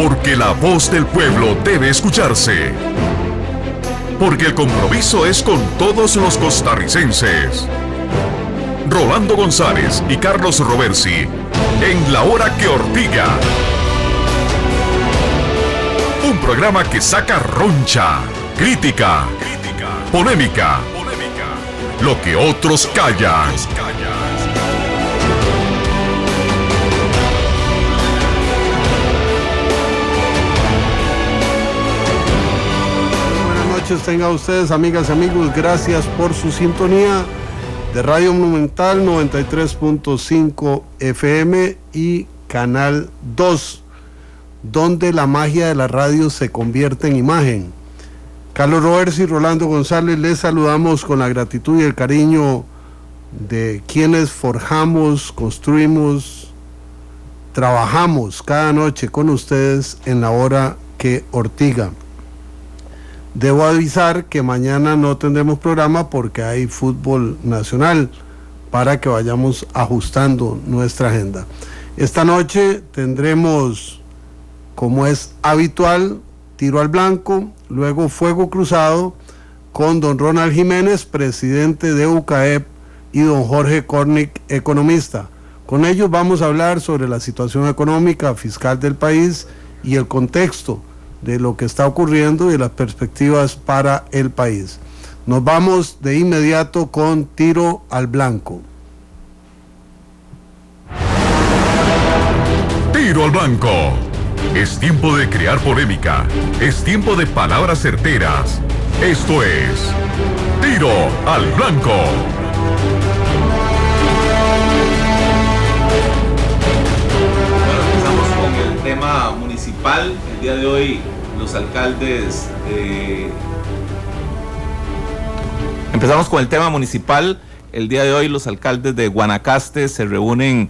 Porque la voz del pueblo debe escucharse. Porque el compromiso es con todos los costarricenses. Rolando González y Carlos Roversi en La Hora que Ortiga. Un programa que saca roncha, crítica, polémica, lo que otros callan. Buenas noches tengan ustedes, amigas y amigos, gracias por su sintonía de Radio Monumental 93.5 FM y Canal 2, donde la magia de la radio se convierte en imagen. Carlos Roversi y Rolando González, les saludamos con la gratitud y el cariño de quienes forjamos, construimos, trabajamos cada noche con ustedes en La Hora que Ortiga. Debo avisar que mañana no tendremos programa porque hay fútbol nacional, para que vayamos ajustando nuestra agenda. Esta noche tendremos, como es habitual, tiro al blanco, luego fuego cruzado con don Ronald Jiménez, presidente de UCAEP, y don Jorge Cornick, economista. Con ellos vamos a hablar sobre la situación económica, fiscal del país y el contexto de lo que está ocurriendo y las perspectivas para el país. Nos vamos de inmediato con tiro al blanco. Tiro al blanco. Es tiempo de crear polémica. Es tiempo de palabras certeras. Esto es Tiro al Blanco. Bueno, empezamos con el tema municipal. El día de hoy los alcaldes Empezamos con el tema municipal. El día de hoy los alcaldes de Guanacaste se reúnen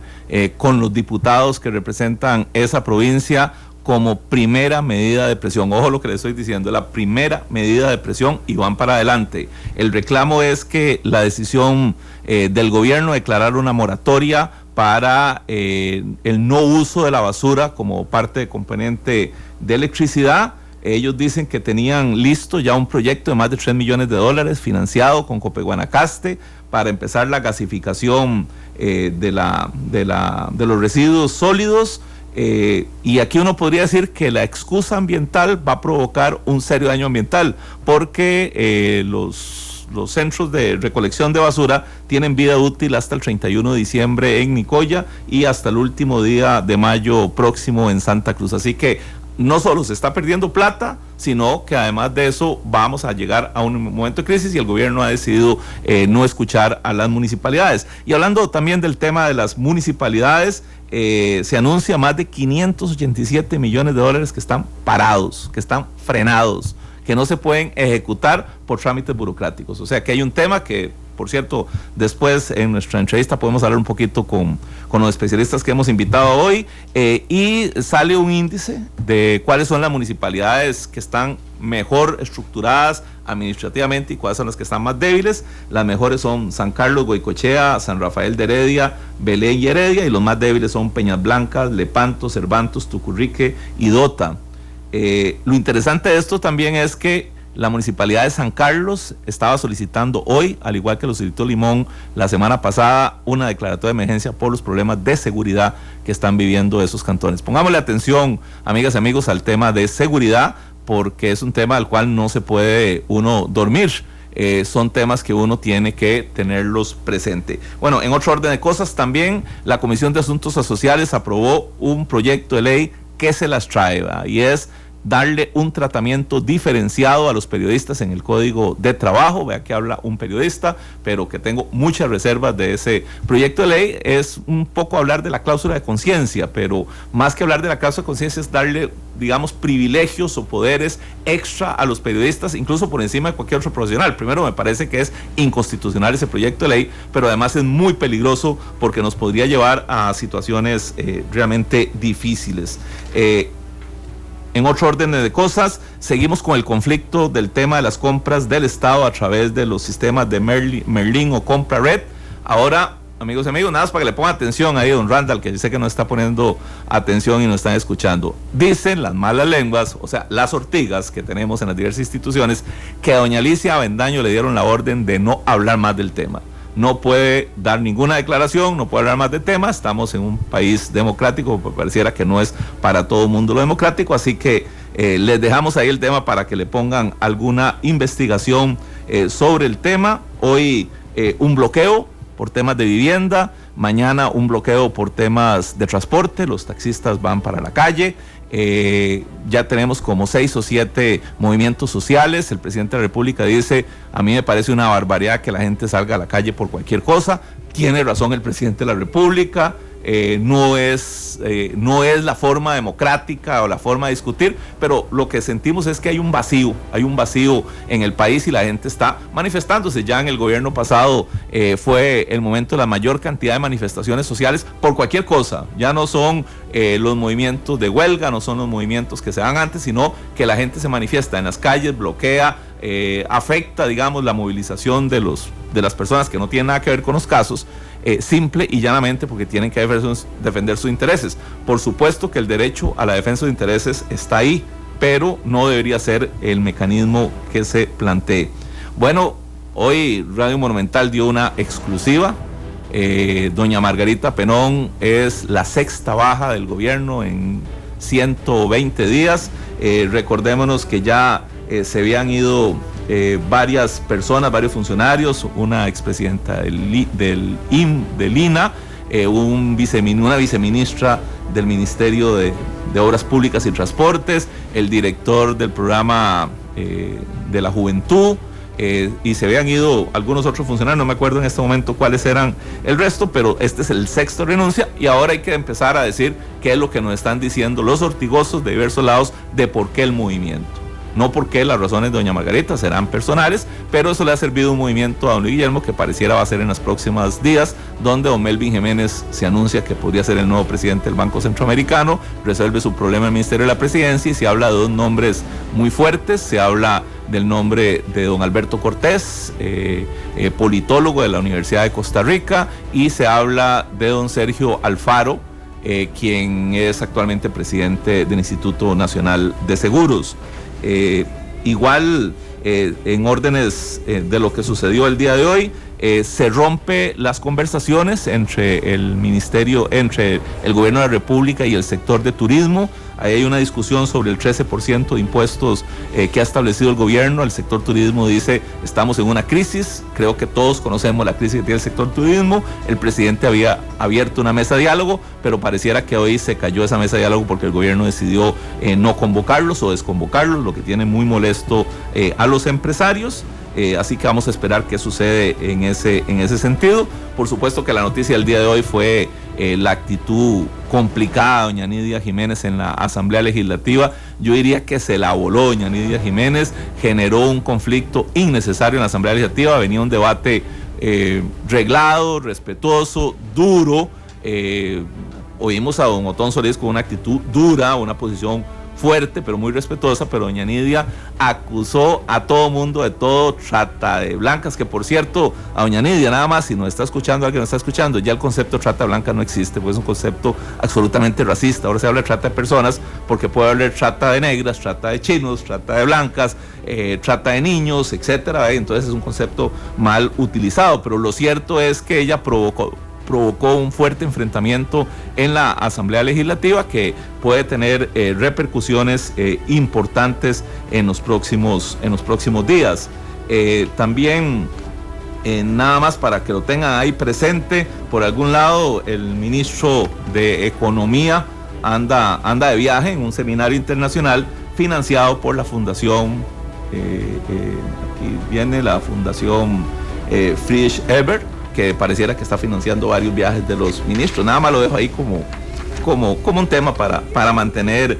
con los diputados que representan esa provincia como primera medida de presión. Ojo lo que les estoy diciendo, la primera medida de presión, y van para adelante. El reclamo es que la decisión del gobierno de declarar una moratoria para el no uso de la basura como parte de componente de electricidad. Ellos dicen que tenían listo ya un proyecto de más de $3 millones financiado con Copeguanacaste para empezar la gasificación de los residuos sólidos. Y aquí uno podría decir que la excusa ambiental va a provocar un serio daño ambiental, porque los centros de recolección de basura tienen vida útil hasta el 31 de diciembre en Nicoya y hasta el último día de mayo próximo en Santa Cruz. Así que no solo se está perdiendo plata, sino que además de eso vamos a llegar a un momento de crisis, y el gobierno ha decidido no escuchar a las municipalidades. Y hablando también del tema de las municipalidades, se anuncia más de $587 millones que están parados, que están frenados, que no se pueden ejecutar por trámites burocráticos. O sea que hay un tema que, por cierto, después en nuestra entrevista podemos hablar un poquito con los especialistas que hemos invitado hoy, y sale un índice de cuáles son las municipalidades que están mejor estructuradas administrativamente y cuáles son las que están más débiles. Las mejores son San Carlos, Goicoechea, San Rafael de Heredia, Belén y Heredia, y los más débiles son Peñas Blancas, Lepanto, Cervantos, Tucurrique y Dota. Lo interesante de esto también es que la municipalidad de San Carlos estaba solicitando hoy, al igual que lo solicitó Limón la semana pasada, una declaratoria de emergencia por los problemas de seguridad que están viviendo esos cantones. Pongámosle atención, amigas y amigos, al tema de seguridad, porque es un tema al cual no se puede uno dormir. Son temas que uno tiene que tenerlos presente. Bueno, en otro orden de cosas, también la Comisión de Asuntos Sociales aprobó un proyecto de ley que se las trae, ¿verdad? Y es darle un tratamiento diferenciado a los periodistas en el Código de Trabajo. Vea que habla un periodista, pero que tengo muchas reservas de ese proyecto de ley. Es un poco hablar de la cláusula de conciencia, pero más que hablar de la cláusula de conciencia es darle, digamos, privilegios o poderes extra a los periodistas, incluso por encima de cualquier otro profesional. Primero, me parece que es inconstitucional ese proyecto de ley, pero además es muy peligroso porque nos podría llevar a situaciones realmente difíciles. En otro orden de cosas, seguimos con el conflicto del tema de las compras del Estado a través de los sistemas de Merlin o Compra Red. Ahora amigos y amigos, nada más para que le pongan atención ahí, don Randall, que yo sé que no está poniendo atención y no están escuchando. Dicen las malas lenguas, o sea, las ortigas que tenemos en las diversas instituciones, que a doña Alicia Avendaño le dieron la orden de no hablar más del tema. No puede dar ninguna declaración, no puede hablar más del tema. Estamos en un país democrático, pareciera que no es para todo el mundo lo democrático, así que les dejamos ahí el tema para que le pongan alguna investigación sobre el tema. Hoy un bloqueo por temas de vivienda, mañana un bloqueo por temas de transporte, los taxistas van para la calle. Ya tenemos como 6 o 7 movimientos sociales. El presidente de la República dice: a mí me parece una barbaridad que la gente salga a la calle por cualquier cosa. Tiene razón el presidente de la República. No es la forma democrática o la forma de discutir, pero lo que sentimos es que hay un vacío en el país y la gente está manifestándose. Ya en el gobierno pasado fue el momento de la mayor cantidad de manifestaciones sociales por cualquier cosa. Ya no son los movimientos de huelga, no son los movimientos que se dan antes, sino que la gente se manifiesta en las calles, bloquea, afecta, digamos, la movilización de las personas que no tienen nada que ver con los casos, simple y llanamente porque tienen que defender sus intereses. Por supuesto que el derecho a la defensa de intereses está ahí, pero no debería ser el mecanismo que se plantee. Bueno, hoy Radio Monumental dio una exclusiva. Doña Margarita Penón es la 6ª baja del gobierno en 120 días. Recordémonos que ya se habían ido varias personas, varios funcionarios, una expresidenta del INA, una viceministra del Ministerio de Obras Públicas y Transportes, el director del programa de la Juventud, y se habían ido algunos otros funcionarios, no me acuerdo en este momento cuáles eran el resto, pero este es el 6º renuncia y ahora hay que empezar a decir qué es lo que nos están diciendo los ortigosos de diversos lados de por qué el movimiento. No porque las razones de doña Margarita serán personales, pero eso le ha servido un movimiento a don Luis Guillermo que pareciera va a ser en los próximos días, donde don Melvin Jiménez se anuncia que podría ser el nuevo presidente del Banco Centroamericano, resuelve su problema en el Ministerio de la Presidencia y se habla de 2 nombres muy fuertes. Se habla del nombre de don Alberto Cortés, politólogo de la Universidad de Costa Rica, y se habla de don Sergio Alfaro, quien es actualmente presidente del Instituto Nacional de Seguros. Igual en órdenes de lo que sucedió el día de hoy, se rompe las conversaciones entre el gobierno de la República y el sector de turismo. Ahí hay una discusión sobre el 13% de impuestos que ha establecido el gobierno. El sector turismo dice: estamos en una crisis. Creo que todos conocemos la crisis que tiene el sector turismo. El presidente había abierto una mesa de diálogo, pero pareciera que hoy se cayó esa mesa de diálogo porque el gobierno decidió no convocarlos o desconvocarlos, lo que tiene muy molesto a los empresarios. Así que vamos a esperar qué sucede en ese sentido. Por supuesto que la noticia del día de hoy fue la actitud complicada de doña Nidia Jiménez en la Asamblea Legislativa. Yo diría que se la voló doña Nidia Jiménez, generó un conflicto innecesario en la Asamblea Legislativa. Venía un debate reglado, respetuoso, duro. Oímos a don Otón Solís con una actitud dura, una posición fuerte pero muy respetuosa, pero doña Nidia acusó a todo mundo de todo, trata de blancas, que por cierto, a doña Nidia, nada más, si nos está escuchando, alguien nos está escuchando, ya el concepto de trata blanca no existe, pues es un concepto absolutamente racista. Ahora se habla de trata de personas porque puede haber trata de negras, trata de chinos, trata de blancas, trata de niños, etcétera, entonces es un concepto mal utilizado, pero lo cierto es que ella provocó un fuerte enfrentamiento en la Asamblea Legislativa que puede tener repercusiones importantes en los próximos días. También, nada más para que lo tengan ahí presente, por algún lado el ministro de Economía anda de viaje en un seminario internacional financiado por la fundación, aquí viene la fundación Friedrich Ebert, que pareciera que está financiando varios viajes de los ministros. Nada más lo dejo ahí como un tema para mantener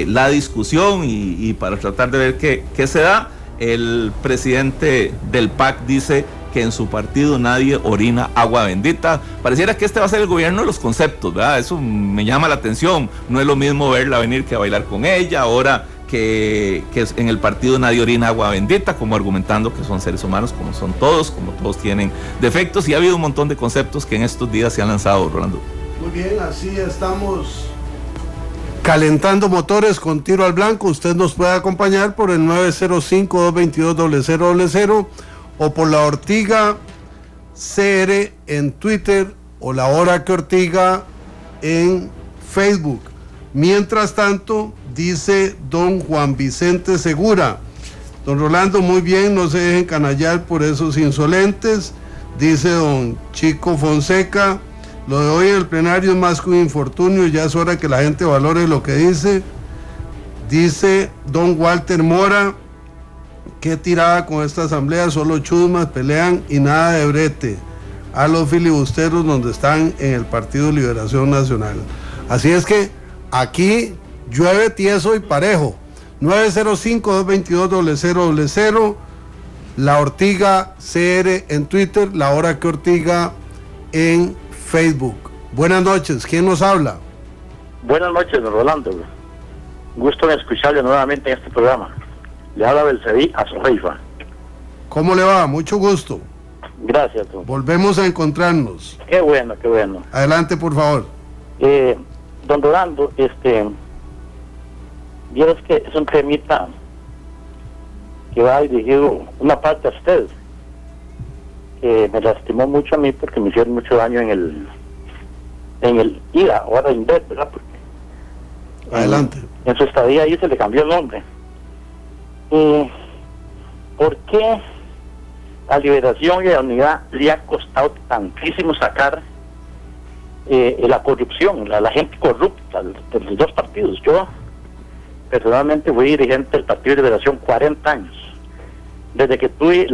la discusión y para tratar de ver qué se da. El presidente del PAC dice que en su partido nadie orina agua bendita. Pareciera que este va a ser el gobierno de los conceptos, ¿verdad? Eso me llama la atención. No es lo mismo verla venir que bailar con ella, ahora que en el partido nadie orina agua bendita, como argumentando que son seres humanos como son todos, como todos tienen defectos, y ha habido un montón de conceptos que en estos días se han lanzado, Rolando. Muy bien, así estamos calentando motores con Tiro al Blanco. Usted nos puede acompañar por el 905-222-0000 o por la Ortiga CR en Twitter o la Hora que Ortiga en Facebook. Mientras tanto, dice don Juan Vicente Segura: don Rolando, muy bien, no se dejen canallar por esos insolentes. Dice don Chico Fonseca: lo de hoy en el plenario es más que un infortunio, ya es hora que la gente valore lo que dice. Dice don Walter Mora: qué tirada con esta asamblea, solo chusmas pelean y nada de brete. A los filibusteros donde están en el Partido Liberación Nacional. Así es que aquí llueve tieso y parejo. 905-222-0000, la Ortiga CR en Twitter, la Hora que Ortiga en Facebook. Buenas noches, ¿quién nos habla? Buenas noches, don Rolando. Gusto de escucharle nuevamente en este programa. Le habla Belcebí Azorreifa. ¿Cómo le va? Mucho gusto. Gracias, don. Volvemos a encontrarnos. Qué bueno, qué bueno. Adelante, por favor. Don Rolando, vieras que es un temita que va dirigido una parte a usted, que me lastimó mucho a mí porque me hicieron mucho daño en el IDA, ahora INDER, ¿verdad? Porque adelante. En su estadía ahí se le cambió el nombre. ¿Por qué a Liberación y a la Unidad le ha costado tantísimo sacar la corrupción, la gente corrupta de los dos partidos? Yo personalmente fui dirigente del Partido de Liberación 40 años, desde que tuve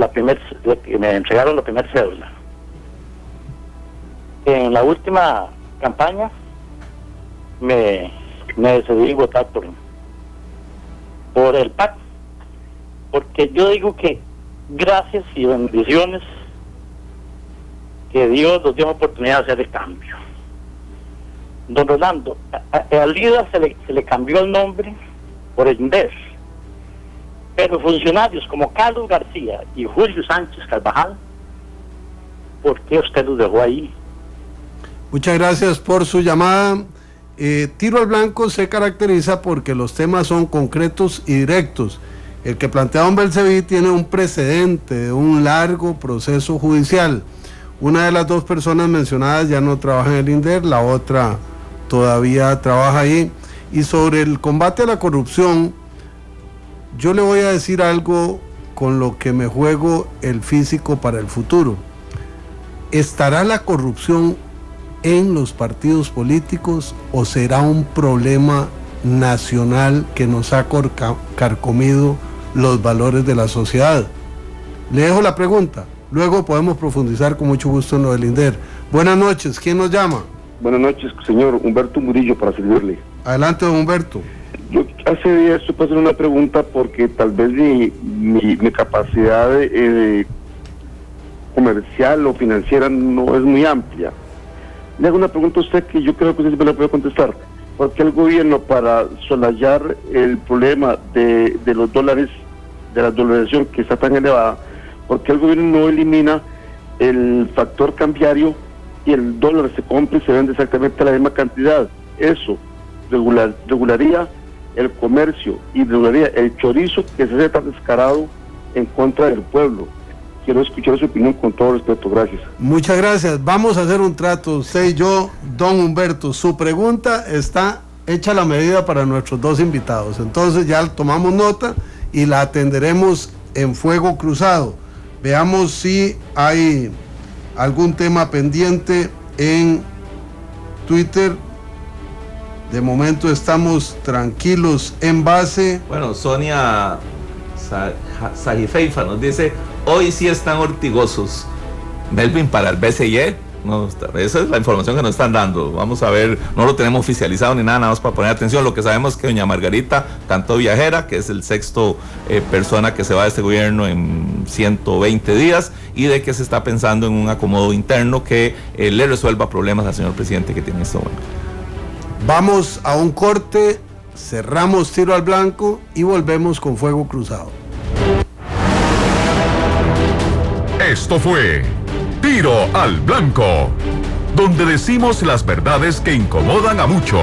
me entregaron la primera cédula. En la última campaña me decidí votar por el PAC, porque yo digo que gracias y bendiciones que Dios nos dio la oportunidad de hacer el cambio. Don Rolando, al líder se le cambió el nombre por el INDER, pero funcionarios como Carlos García y Julio Sánchez Carvajal, ¿por qué usted los dejó ahí? Muchas gracias por su llamada. Tiro al Blanco se caracteriza porque los temas son concretos y directos. El que plantea don Belcebí tiene un precedente de un largo proceso judicial. Una de las dos personas mencionadas ya no trabaja en el INDER, la otra todavía trabaja ahí. Y sobre el combate a la corrupción, yo le voy a decir algo con lo que me juego el físico para el futuro. ¿Estará la corrupción en los partidos políticos o será un problema nacional que nos ha carcomido los valores de la sociedad? Le dejo la pregunta, luego podemos profundizar con mucho gusto en lo del INDER. Buenas noches, ¿quién nos llama? Buenas noches, señor Humberto Murillo, para servirle. Adelante, don Humberto. Yo hace días estoy pasando una pregunta porque tal vez mi capacidad comercial o financiera no es muy amplia. Le hago una pregunta a usted que yo creo que usted siempre la puede contestar. ¿Por qué el gobierno, para solayar el problema de los dólares, de la dolarización que está tan elevada, por qué el gobierno no elimina el factor cambiario y el dólar se compra y se vende exactamente la misma cantidad? Eso regularía el comercio y regularía el chorizo que se hace tan descarado en contra del pueblo. Quiero escuchar su opinión con todo respeto, gracias. Muchas gracias, vamos a hacer un trato, usted y yo, don Humberto. Su pregunta está hecha a la medida para nuestros dos invitados, entonces ya tomamos nota y la atenderemos en fuego cruzado. Veamos si hay algún tema pendiente en Twitter. De momento estamos tranquilos en base. Bueno, Sonia Sajifeifa nos dice: hoy sí están ortigosos. Melvin, para el BCE, no, esa es la información que nos están dando. Vamos a ver, no lo tenemos oficializado ni nada más para poner atención. Lo que sabemos es que doña Margarita Cantó Viajera, que es el sexto persona que se va de este gobierno en 120 días, y de que se está pensando en un acomodo interno que le resuelva problemas al señor presidente que tiene en este momento. Vamos a un corte cerramos Tiro al Blanco y volvemos con Fuego Cruzado. Esto fue Tiro al Blanco, donde decimos las verdades que incomodan a muchos.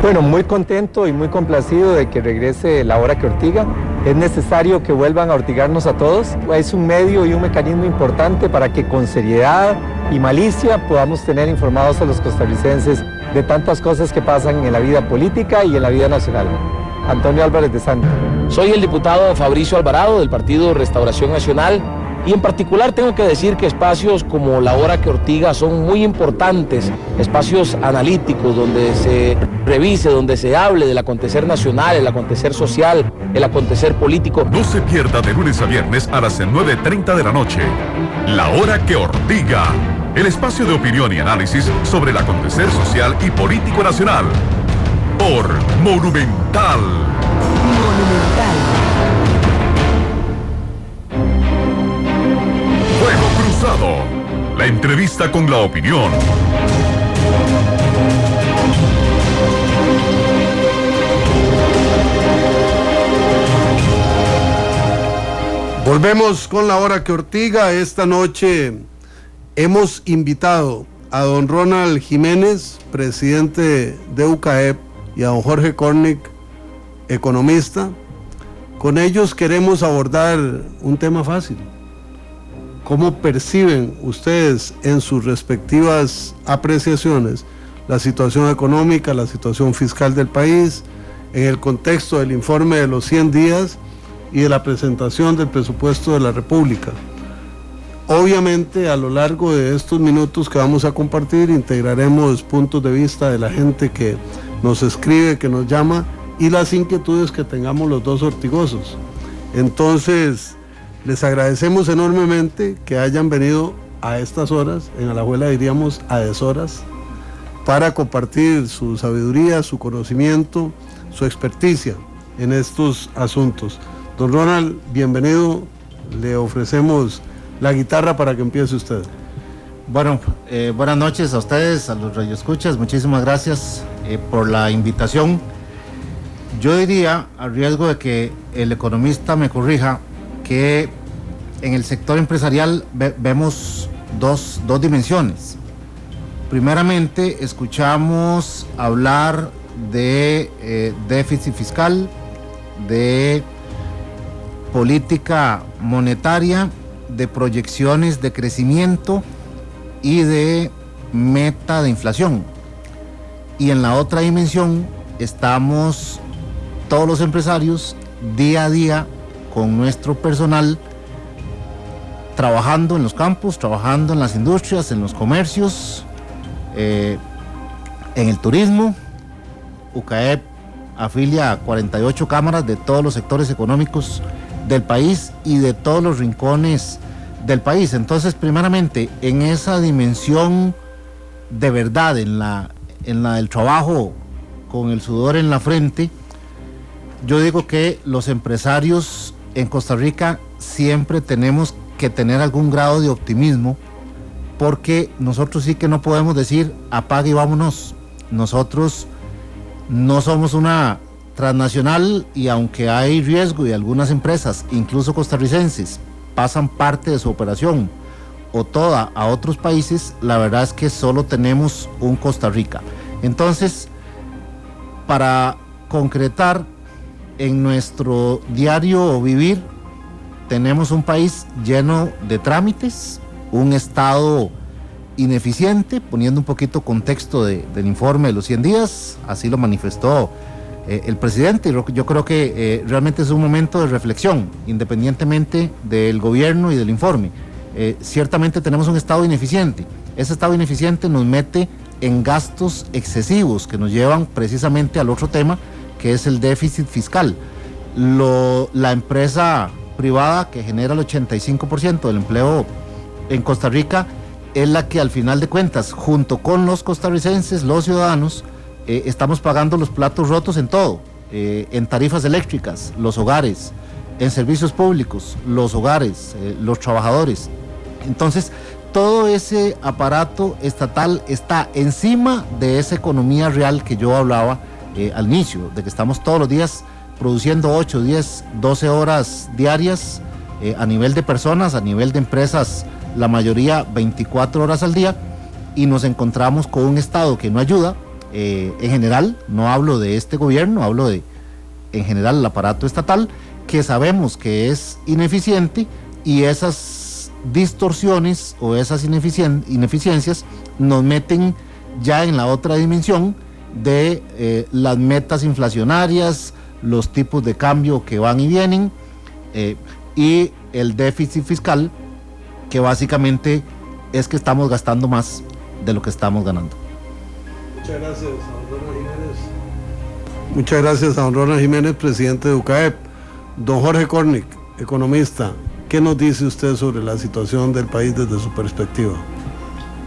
Bueno, muy contento y muy complacido de que regrese La Hora que Ortiga. Es necesario que vuelvan a ortigarnos a todos. Es un medio y un mecanismo importante para que con seriedad y malicia podamos tener informados a los costarricenses de tantas cosas que pasan en la vida política y en la vida nacional. Antonio Álvarez de Santa. Soy el diputado Fabricio Alvarado del Partido Restauración Nacional y en particular tengo que decir que espacios como La Hora que Ortiga son muy importantes, espacios analíticos donde se revise, donde se hable del acontecer nacional, el acontecer social, el acontecer político. No se pierda de lunes a viernes a las 9:30 de la noche. La Hora que Ortiga, el espacio de opinión y análisis sobre el acontecer social y político nacional. Por Monumental. Fuego Cruzado. La entrevista con la opinión. Volvemos con La Hora que Ortiga. Esta noche hemos invitado a don Ronald Jiménez, presidente de UCAEP, y a don Jorge Cornick, economista. Con ellos queremos abordar un tema fácil. ¿Cómo perciben ustedes en sus respectivas apreciaciones la situación económica, la situación fiscal del país, en el contexto del informe de los 100 días y de la presentación del presupuesto de la República? Obviamente, a lo largo de estos minutos que vamos a compartir, integraremos puntos de vista de la gente que nos escribe, que nos llama, y las inquietudes que tengamos los dos ortigosos. Entonces, les agradecemos enormemente que hayan venido a estas horas, en Alajuela diríamos a deshoras, para compartir su sabiduría, su conocimiento, su experticia en estos asuntos. Don Ronald, bienvenido, le ofrecemos la guitarra para que empiece usted. Bueno, buenas noches a ustedes, a los radioescuchas, muchísimas gracias por la invitación. Yo diría, a riesgo de que el economista me corrija, que en el sector empresarial vemos dos dimensiones. Primeramente, escuchamos hablar de déficit fiscal, de política monetaria, de proyecciones de crecimiento y de meta de inflación. Y en la otra dimensión estamos todos los empresarios día a día con nuestro personal trabajando en los campos, trabajando en las industrias, en los comercios, en el turismo. UCAEP afilia a 48 cámaras de todos los sectores económicos del país y de todos los rincones del país. Entonces, primeramente, en esa dimensión de verdad, en la del trabajo con el sudor en la frente, yo digo que los empresarios en Costa Rica siempre tenemos que tener algún grado de optimismo, porque nosotros sí que no podemos decir apague y vámonos. Nosotros no somos una transnacional, y aunque hay riesgo y algunas empresas, incluso costarricenses, pasan parte de su operación o toda a otros países, la verdad es que solo tenemos un Costa Rica. Entonces, para concretar, en nuestro diario vivir tenemos un país lleno de trámites, un Estado ineficiente, poniendo un poquito contexto del informe de los 100 días, así lo manifestó el presidente. Yo creo que realmente es un momento de reflexión, independientemente del gobierno y del informe. Ciertamente tenemos un Estado ineficiente. Ese Estado ineficiente nos mete en gastos excesivos que nos llevan precisamente al otro tema, que es el déficit fiscal. La empresa privada, que genera el 85% del empleo en Costa Rica, es la que al final de cuentas, junto con los costarricenses, los ciudadanos, estamos pagando los platos rotos en todo, en tarifas eléctricas, los hogares, en servicios públicos, los hogares, los trabajadores. Entonces, todo ese aparato estatal está encima de esa economía real que yo hablaba al inicio, de que estamos todos los días produciendo 8, 10, 12 horas diarias a nivel de personas, a nivel de empresas, la mayoría 24 horas al día, y nos encontramos con un Estado que no ayuda, en general, no hablo de este gobierno, hablo de, en general, el aparato estatal, que sabemos que es ineficiente, y esas distorsiones o esas ineficiencias nos meten ya en la otra dimensión de las metas inflacionarias, los tipos de cambio que van y vienen, y el déficit fiscal, que básicamente es que estamos gastando más de lo que estamos ganando. Muchas gracias a don Ronald Jiménez. Muchas gracias a don Ronald Jiménez, presidente de UCAEP. Don Jorge Cornick, economista, ¿qué nos dice usted sobre la situación del país desde su perspectiva?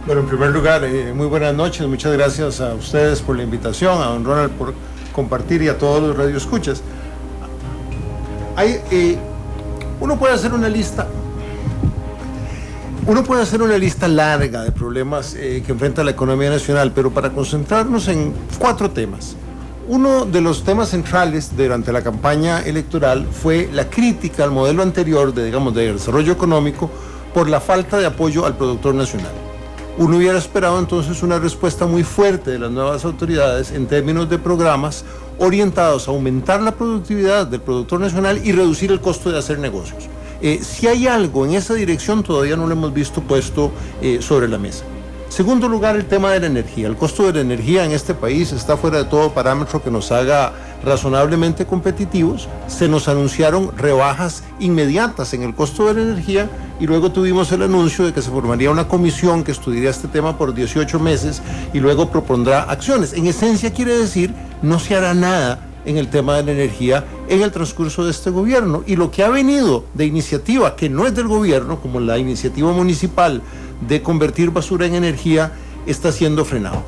Bueno, en primer lugar, muy buenas noches, muchas gracias a ustedes por la invitación, a don Ronald por compartir y a todos los radioescuchas. Uno puede hacer una lista larga de problemas que enfrenta la economía nacional, pero para concentrarnos en 4 temas. Uno de los temas centrales durante la campaña electoral fue la crítica al modelo anterior de desarrollo económico por la falta de apoyo al productor nacional. Uno hubiera esperado entonces una respuesta muy fuerte de las nuevas autoridades en términos de programas orientados a aumentar la productividad del productor nacional y reducir el costo de hacer negocios. Si hay algo en esa dirección, todavía no lo hemos visto puesto sobre la mesa. Segundo lugar, el tema de la energía. El costo de la energía en este país está fuera de todo parámetro que nos haga razonablemente competitivos. Se nos anunciaron rebajas inmediatas en el costo de la energía y luego tuvimos el anuncio de que se formaría una comisión que estudiaría este tema por 18 meses y luego propondrá acciones. En esencia quiere decir, no se hará nada en el tema de la energía en el transcurso de este gobierno, y lo que ha venido de iniciativa que no es del gobierno, como la iniciativa municipal de convertir basura en energía, está siendo frenado.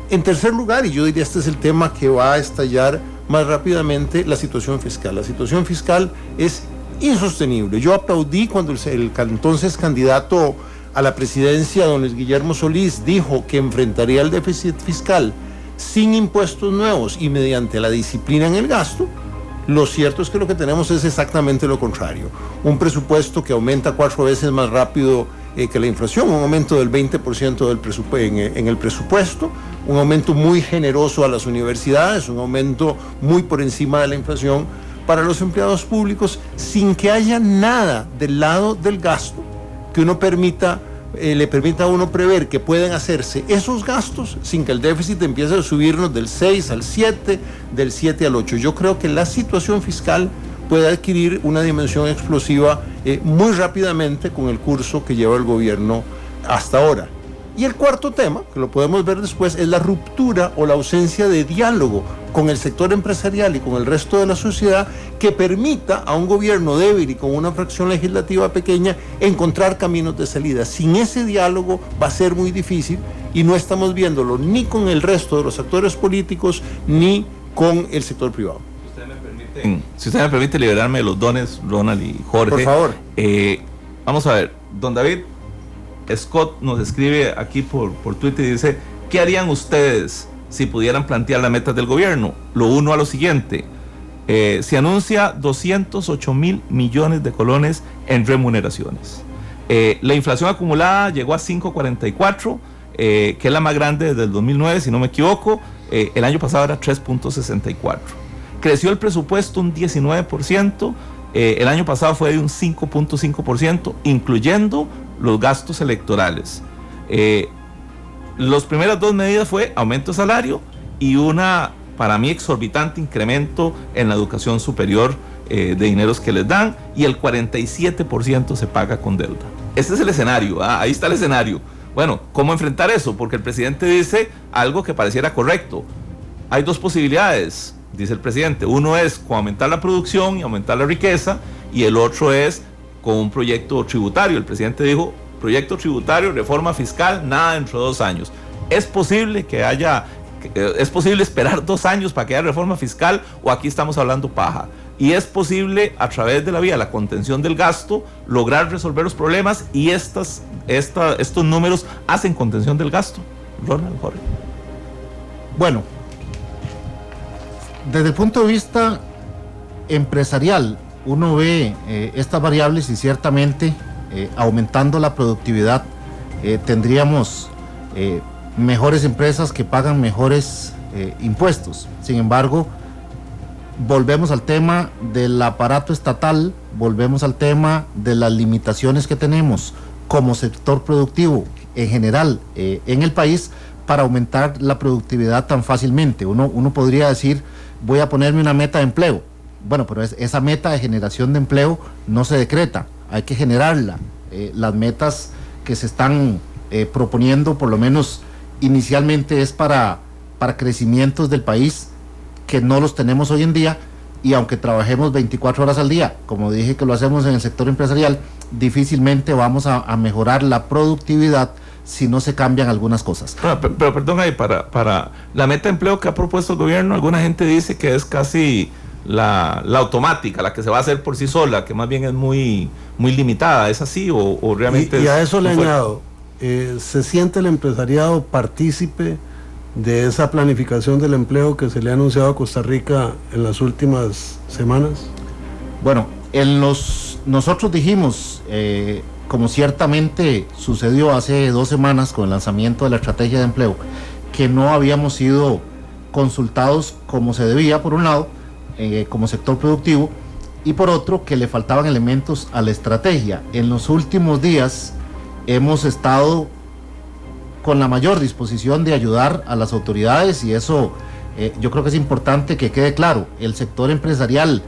En tercer lugar, y yo diría este es el tema que va a estallar más rápidamente, la situación fiscal. La situación fiscal es insostenible. Yo aplaudí cuando el entonces candidato a la presidencia, don Luis Guillermo Solís, dijo que enfrentaría el déficit fiscal sin impuestos nuevos y mediante la disciplina en el gasto. Lo cierto es que lo que tenemos es exactamente lo contrario. Un presupuesto que aumenta 4 veces más rápido que la inflación, un aumento del 20% en el presupuesto, un aumento muy generoso a las universidades, un aumento muy por encima de la inflación para los empleados públicos, sin que haya nada del lado del gasto que uno le permita a uno prever que pueden hacerse esos gastos sin que el déficit empiece a subirnos del 6 al 7, del 7 al 8. Yo creo que la situación fiscal puede adquirir una dimensión explosiva muy rápidamente con el curso que lleva el gobierno hasta ahora. Y el cuarto tema, que lo podemos ver después, es la ruptura o la ausencia de diálogo con el sector empresarial y con el resto de la sociedad que permita a un gobierno débil y con una fracción legislativa pequeña encontrar caminos de salida. Sin ese diálogo va a ser muy difícil y no estamos viéndolo ni con el resto de los actores políticos ni con el sector privado. Si usted me permite liberarme de los dones, Ronald y Jorge. Por favor. Vamos a ver, don David Scott nos escribe aquí por Twitter y dice: ¿qué harían ustedes si pudieran plantear las metas del gobierno? Lo uno a lo siguiente: se anuncia 208.000 millones de colones en remuneraciones. La inflación acumulada llegó a 5.44, que es la más grande desde el 2009, si no me equivoco. El año pasado era 3.64. Creció el presupuesto un 19%, el año pasado fue de un 5.5%, incluyendo los gastos electorales. Las primeras 2 medidas fue aumento de salario y una, para mí, exorbitante incremento en la educación superior de dineros que les dan, y el 47% se paga con deuda. Este es el escenario, ahí está el escenario. Bueno, ¿cómo enfrentar eso? Porque el presidente dice algo que pareciera correcto. Hay 2 posibilidades, dice el presidente. Uno es con aumentar la producción y aumentar la riqueza, y el otro es con un proyecto tributario. El presidente dijo: proyecto tributario, reforma fiscal, nada dentro de 2 años. ¿Es posible es posible esperar 2 años para que haya reforma fiscal, o aquí estamos hablando paja? y es posible a través de la vía de la contención del gasto lograr resolver los problemas, y estos números hacen contención del gasto. Ronald, Jorge. Bueno, desde el punto de vista empresarial, uno ve estas variables y ciertamente aumentando la productividad tendríamos mejores empresas que pagan mejores impuestos. Sin embargo, volvemos al tema del aparato estatal, volvemos al tema de las limitaciones que tenemos como sector productivo en general en el país para aumentar la productividad tan fácilmente. Uno podría decir, voy a ponerme una meta de empleo. Bueno, pero esa meta de generación de empleo no se decreta, hay que generarla. Las metas que se están proponiendo, por lo menos inicialmente, es para crecimientos del país que no los tenemos hoy en día, y aunque trabajemos 24 horas al día, como dije que lo hacemos en el sector empresarial, difícilmente vamos a mejorar la productividad si no se cambian algunas cosas. Pero perdón, ahí, para la meta de empleo que ha propuesto el gobierno, alguna gente dice que es casi la automática, la que se va a hacer por sí sola, que más bien es muy limitada. ¿Es así o realmente? Y a eso le añado, ¿se siente el empresariado partícipe de esa planificación del empleo que se le ha anunciado a Costa Rica en las últimas semanas? Bueno, nosotros dijimos, como ciertamente sucedió hace 2 semanas con el lanzamiento de la estrategia de empleo, que no habíamos sido consultados como se debía, por un lado, como sector productivo, y por otro, que le faltaban elementos a la estrategia. En los últimos días hemos estado con la mayor disposición de ayudar a las autoridades, y eso yo creo que es importante que quede claro. El sector empresarial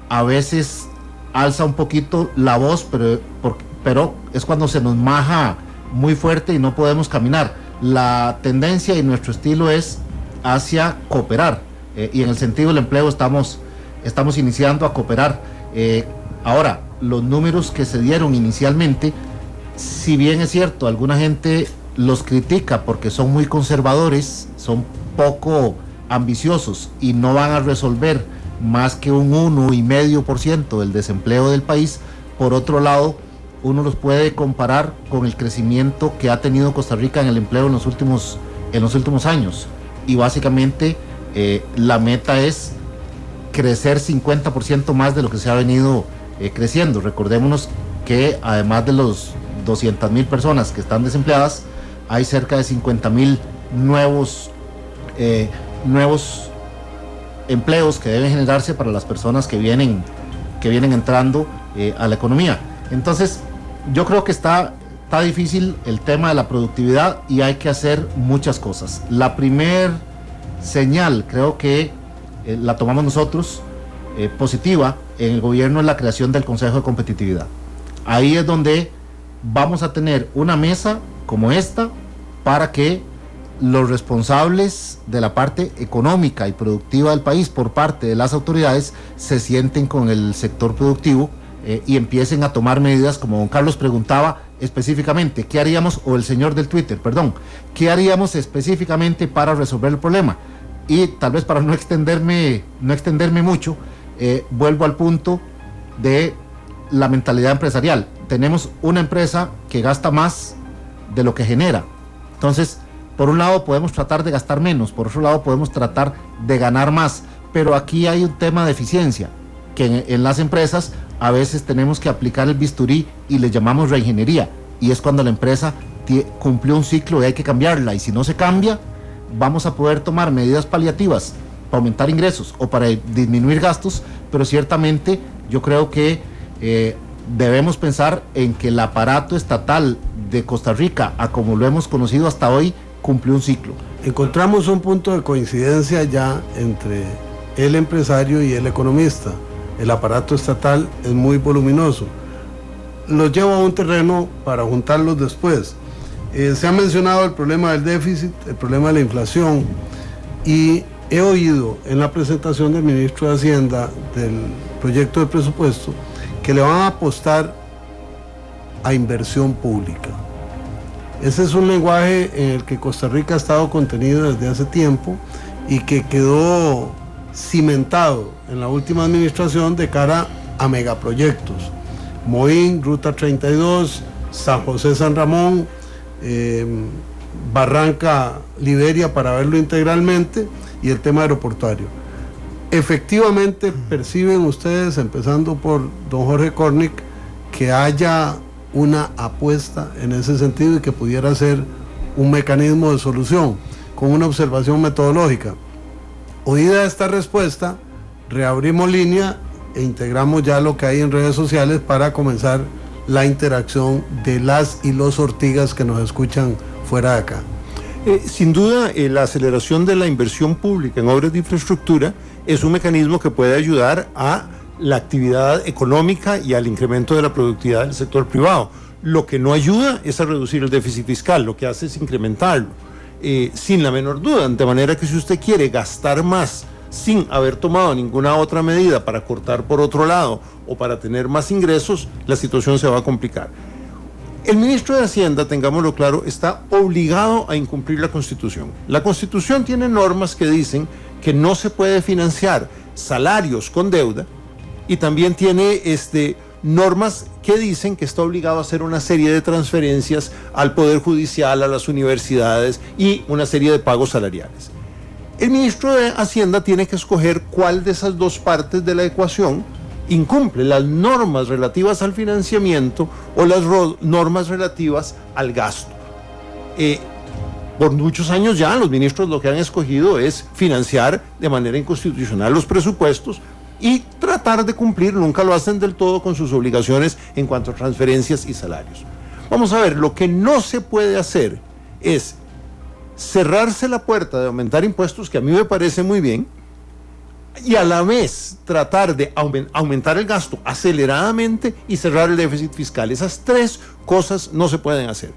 a veces alza un poquito la voz, pero es cuando se nos maja muy fuerte y no podemos caminar. La tendencia y nuestro estilo es hacia cooperar, y en el sentido del empleo estamos iniciando a cooperar. Ahora, los números que se dieron inicialmente, si bien es cierto, alguna gente los critica porque son muy conservadores, son poco ambiciosos y no van a resolver más que un 1,5% del desempleo del país. Por otro lado, uno los puede comparar con el crecimiento que ha tenido Costa Rica en el empleo en los últimos años, y básicamente la meta es crecer 50% más de lo que se ha venido creciendo. Recordémonos que además de los 200,000 personas que están desempleadas, hay cerca de 50,000 nuevos empleos que deben generarse para las personas que vienen entrando a la economía. Entonces, yo creo que está difícil el tema de la productividad y hay que hacer muchas cosas. La primer señal, creo que la tomamos nosotros, positiva, en el gobierno, es la creación del Consejo de Competitividad. Ahí es donde vamos a tener una mesa como esta para que los responsables de la parte económica y productiva del país por parte de las autoridades se sienten con el sector productivo y empiecen a tomar medidas, como don Carlos preguntaba específicamente, ¿qué haríamos? O el señor del Twitter, perdón, ¿qué haríamos específicamente para resolver el problema? Y tal vez para no extenderme mucho, vuelvo al punto de la mentalidad empresarial. Tenemos una empresa que gasta más de lo que genera. Entonces, por un lado podemos tratar de gastar menos, por otro lado podemos tratar de ganar más, pero aquí hay un tema de eficiencia, que en las empresas a veces tenemos que aplicar el bisturí y le llamamos reingeniería, y es cuando la empresa cumplió un ciclo y hay que cambiarla, y si no se cambia, vamos a poder tomar medidas paliativas para aumentar ingresos o para disminuir gastos, pero ciertamente yo creo que debemos pensar en que el aparato estatal de Costa Rica, a como lo hemos conocido hasta hoy, cumplió un ciclo. Encontramos un punto de coincidencia ya entre el empresario y el economista. El aparato estatal es muy voluminoso. Los llevo a un terreno para juntarlos después. Se ha mencionado el problema del déficit, el problema de la inflación, y he oído en la presentación del ministro de Hacienda del proyecto de presupuesto que le van a apostar a inversión pública. Ese es un lenguaje en el que Costa Rica ha estado contenido desde hace tiempo y que quedó cimentado en la última administración de cara a megaproyectos. Moín, Ruta 32, San José San Ramón, Barranca Liberia, para verlo integralmente, y el tema aeroportuario. Efectivamente, perciben ustedes, empezando por don Jorge Cornick, que haya una apuesta en ese sentido y que pudiera ser un mecanismo de solución con una observación metodológica. Oída esta respuesta, reabrimos línea e integramos ya lo que hay en redes sociales para comenzar la interacción de las y los ortigas que nos escuchan fuera de acá. Sin duda, la aceleración de la inversión pública en obras de infraestructura es un mecanismo que puede ayudar a la actividad económica y al incremento de la productividad del sector privado. Lo que no ayuda es a reducir el déficit fiscal, lo que hace es incrementarlo, sin la menor duda, de manera que si usted quiere gastar más sin haber tomado ninguna otra medida para cortar por otro lado o para tener más ingresos, la situación se va a complicar. El ministro de Hacienda, tengámoslo claro, está obligado a incumplir la Constitución. La Constitución tiene normas que dicen que no se puede financiar salarios con deuda, y también tiene normas que dicen que está obligado a hacer una serie de transferencias al Poder Judicial, a las universidades y una serie de pagos salariales. El ministro de Hacienda tiene que escoger cuál de esas dos partes de la ecuación incumple, las normas relativas al financiamiento o las normas relativas al gasto. Por muchos años ya los ministros lo que han escogido es financiar de manera inconstitucional los presupuestos y tratar de cumplir, nunca lo hacen del todo, con sus obligaciones en cuanto a transferencias y salarios. Vamos a ver, lo que no se puede hacer es cerrarse la puerta de aumentar impuestos, que a mí me parece muy bien, y a la vez tratar de aumentar el gasto aceleradamente y cerrar el déficit fiscal. Esas tres cosas no se pueden hacer.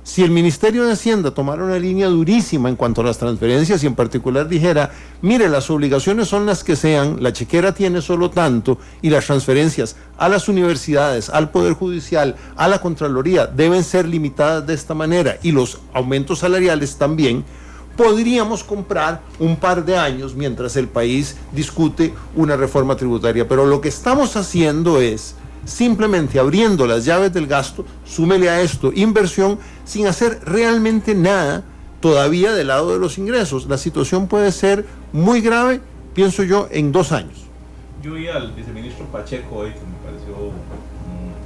Si el Ministerio de Hacienda tomara una línea durísima en cuanto a las transferencias y en particular dijera, mire, las obligaciones son las que sean, la chequera tiene solo tanto y las transferencias a las universidades, al Poder Judicial, a la Contraloría deben ser limitadas de esta manera y los aumentos salariales también, podríamos comprar un par de años mientras el país discute una reforma tributaria. Pero lo que estamos haciendo es simplemente abriendo las llaves del gasto, súmele a esto inversión, sin hacer realmente nada todavía del lado de los ingresos. La situación puede ser muy grave, pienso yo, en 2 años. Yo oí al viceministro Pacheco hoy, que me pareció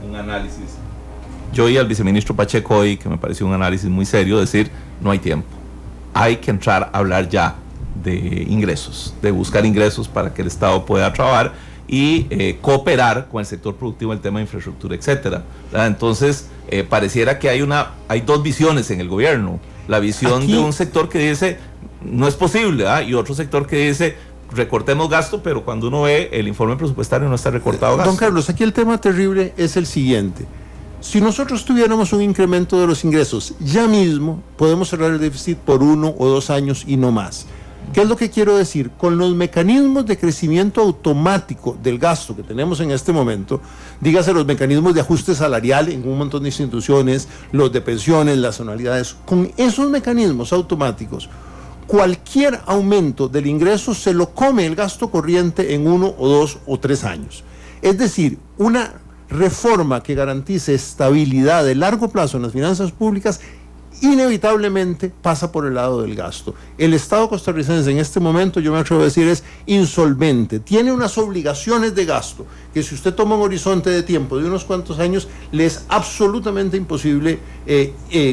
un análisis. Yo oí al viceministro Pacheco hoy, que me pareció un análisis muy serio, decir, no hay tiempo. Hay que entrar a hablar ya de ingresos, de buscar ingresos para que el Estado pueda trabajar y cooperar con el sector productivo en el tema de infraestructura, etcétera. Entonces, pareciera que hay dos visiones en el gobierno. La visión de un sector que dice, no es posible, y otro sector que dice, recortemos gasto, pero cuando uno ve el informe presupuestario no está recortado gasto. Don Carlos, aquí el tema terrible es el siguiente. Si nosotros tuviéramos un incremento de los ingresos, ya mismo podemos cerrar el déficit por 1 o 2 años y no más. ¿Qué es lo que quiero decir? Con los mecanismos de crecimiento automático del gasto que tenemos en este momento, dígase los mecanismos de ajuste salarial en un montón de instituciones, los de pensiones, las anualidades, con esos mecanismos automáticos, cualquier aumento del ingreso se lo come el gasto corriente en 1 o 2 o 3 años. Es decir, una reforma que garantice estabilidad de largo plazo en las finanzas públicas inevitablemente pasa por el lado del gasto. El Estado costarricense en este momento, yo me atrevo a decir, es insolvente, tiene unas obligaciones de gasto que si usted toma un horizonte de tiempo de unos cuantos años le es absolutamente imposible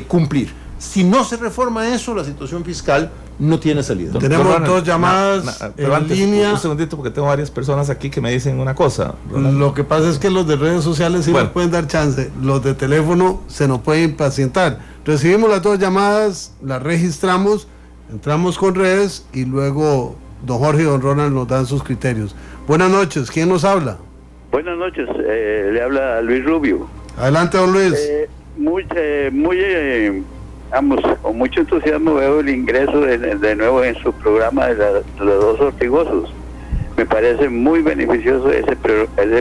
cumplir. Si no se reforma eso, la situación fiscal no tiene salida. Tenemos 2 llamadas en línea. Un segundito, porque tengo varias personas aquí que me dicen una cosa. Lo que pasa es que los de redes sociales sí nos pueden dar chance, los de teléfono se nos pueden impacientar. Recibimos las 2 llamadas, las registramos, entramos con redes y luego don Jorge y don Ronald nos dan sus criterios. Buenas noches, ¿quién nos habla? Buenas noches, le habla Luis Rubio. Adelante, don Luis. Con mucho entusiasmo veo el ingreso de nuevo en su programa de los 2 ortigosos. Me parece muy beneficioso ese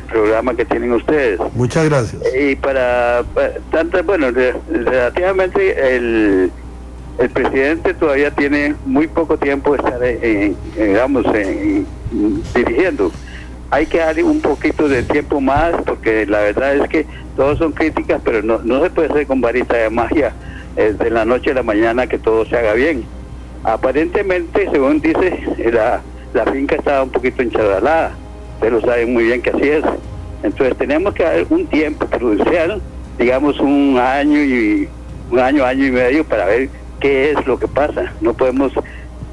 programa que tienen ustedes. Muchas gracias. Y para relativamente el presidente todavía tiene muy poco tiempo de estar, dirigiendo. Hay que darle un poquito de tiempo más, porque la verdad es que todos son críticas, pero no se puede hacer con varita de magia de la noche a la mañana que todo se haga bien. Aparentemente, según dice, la finca estaba un poquito enchadalada. Ustedes lo saben muy bien que así es. Entonces tenemos que dar un tiempo prudencial, digamos un año y medio, para ver qué es lo que pasa. No podemos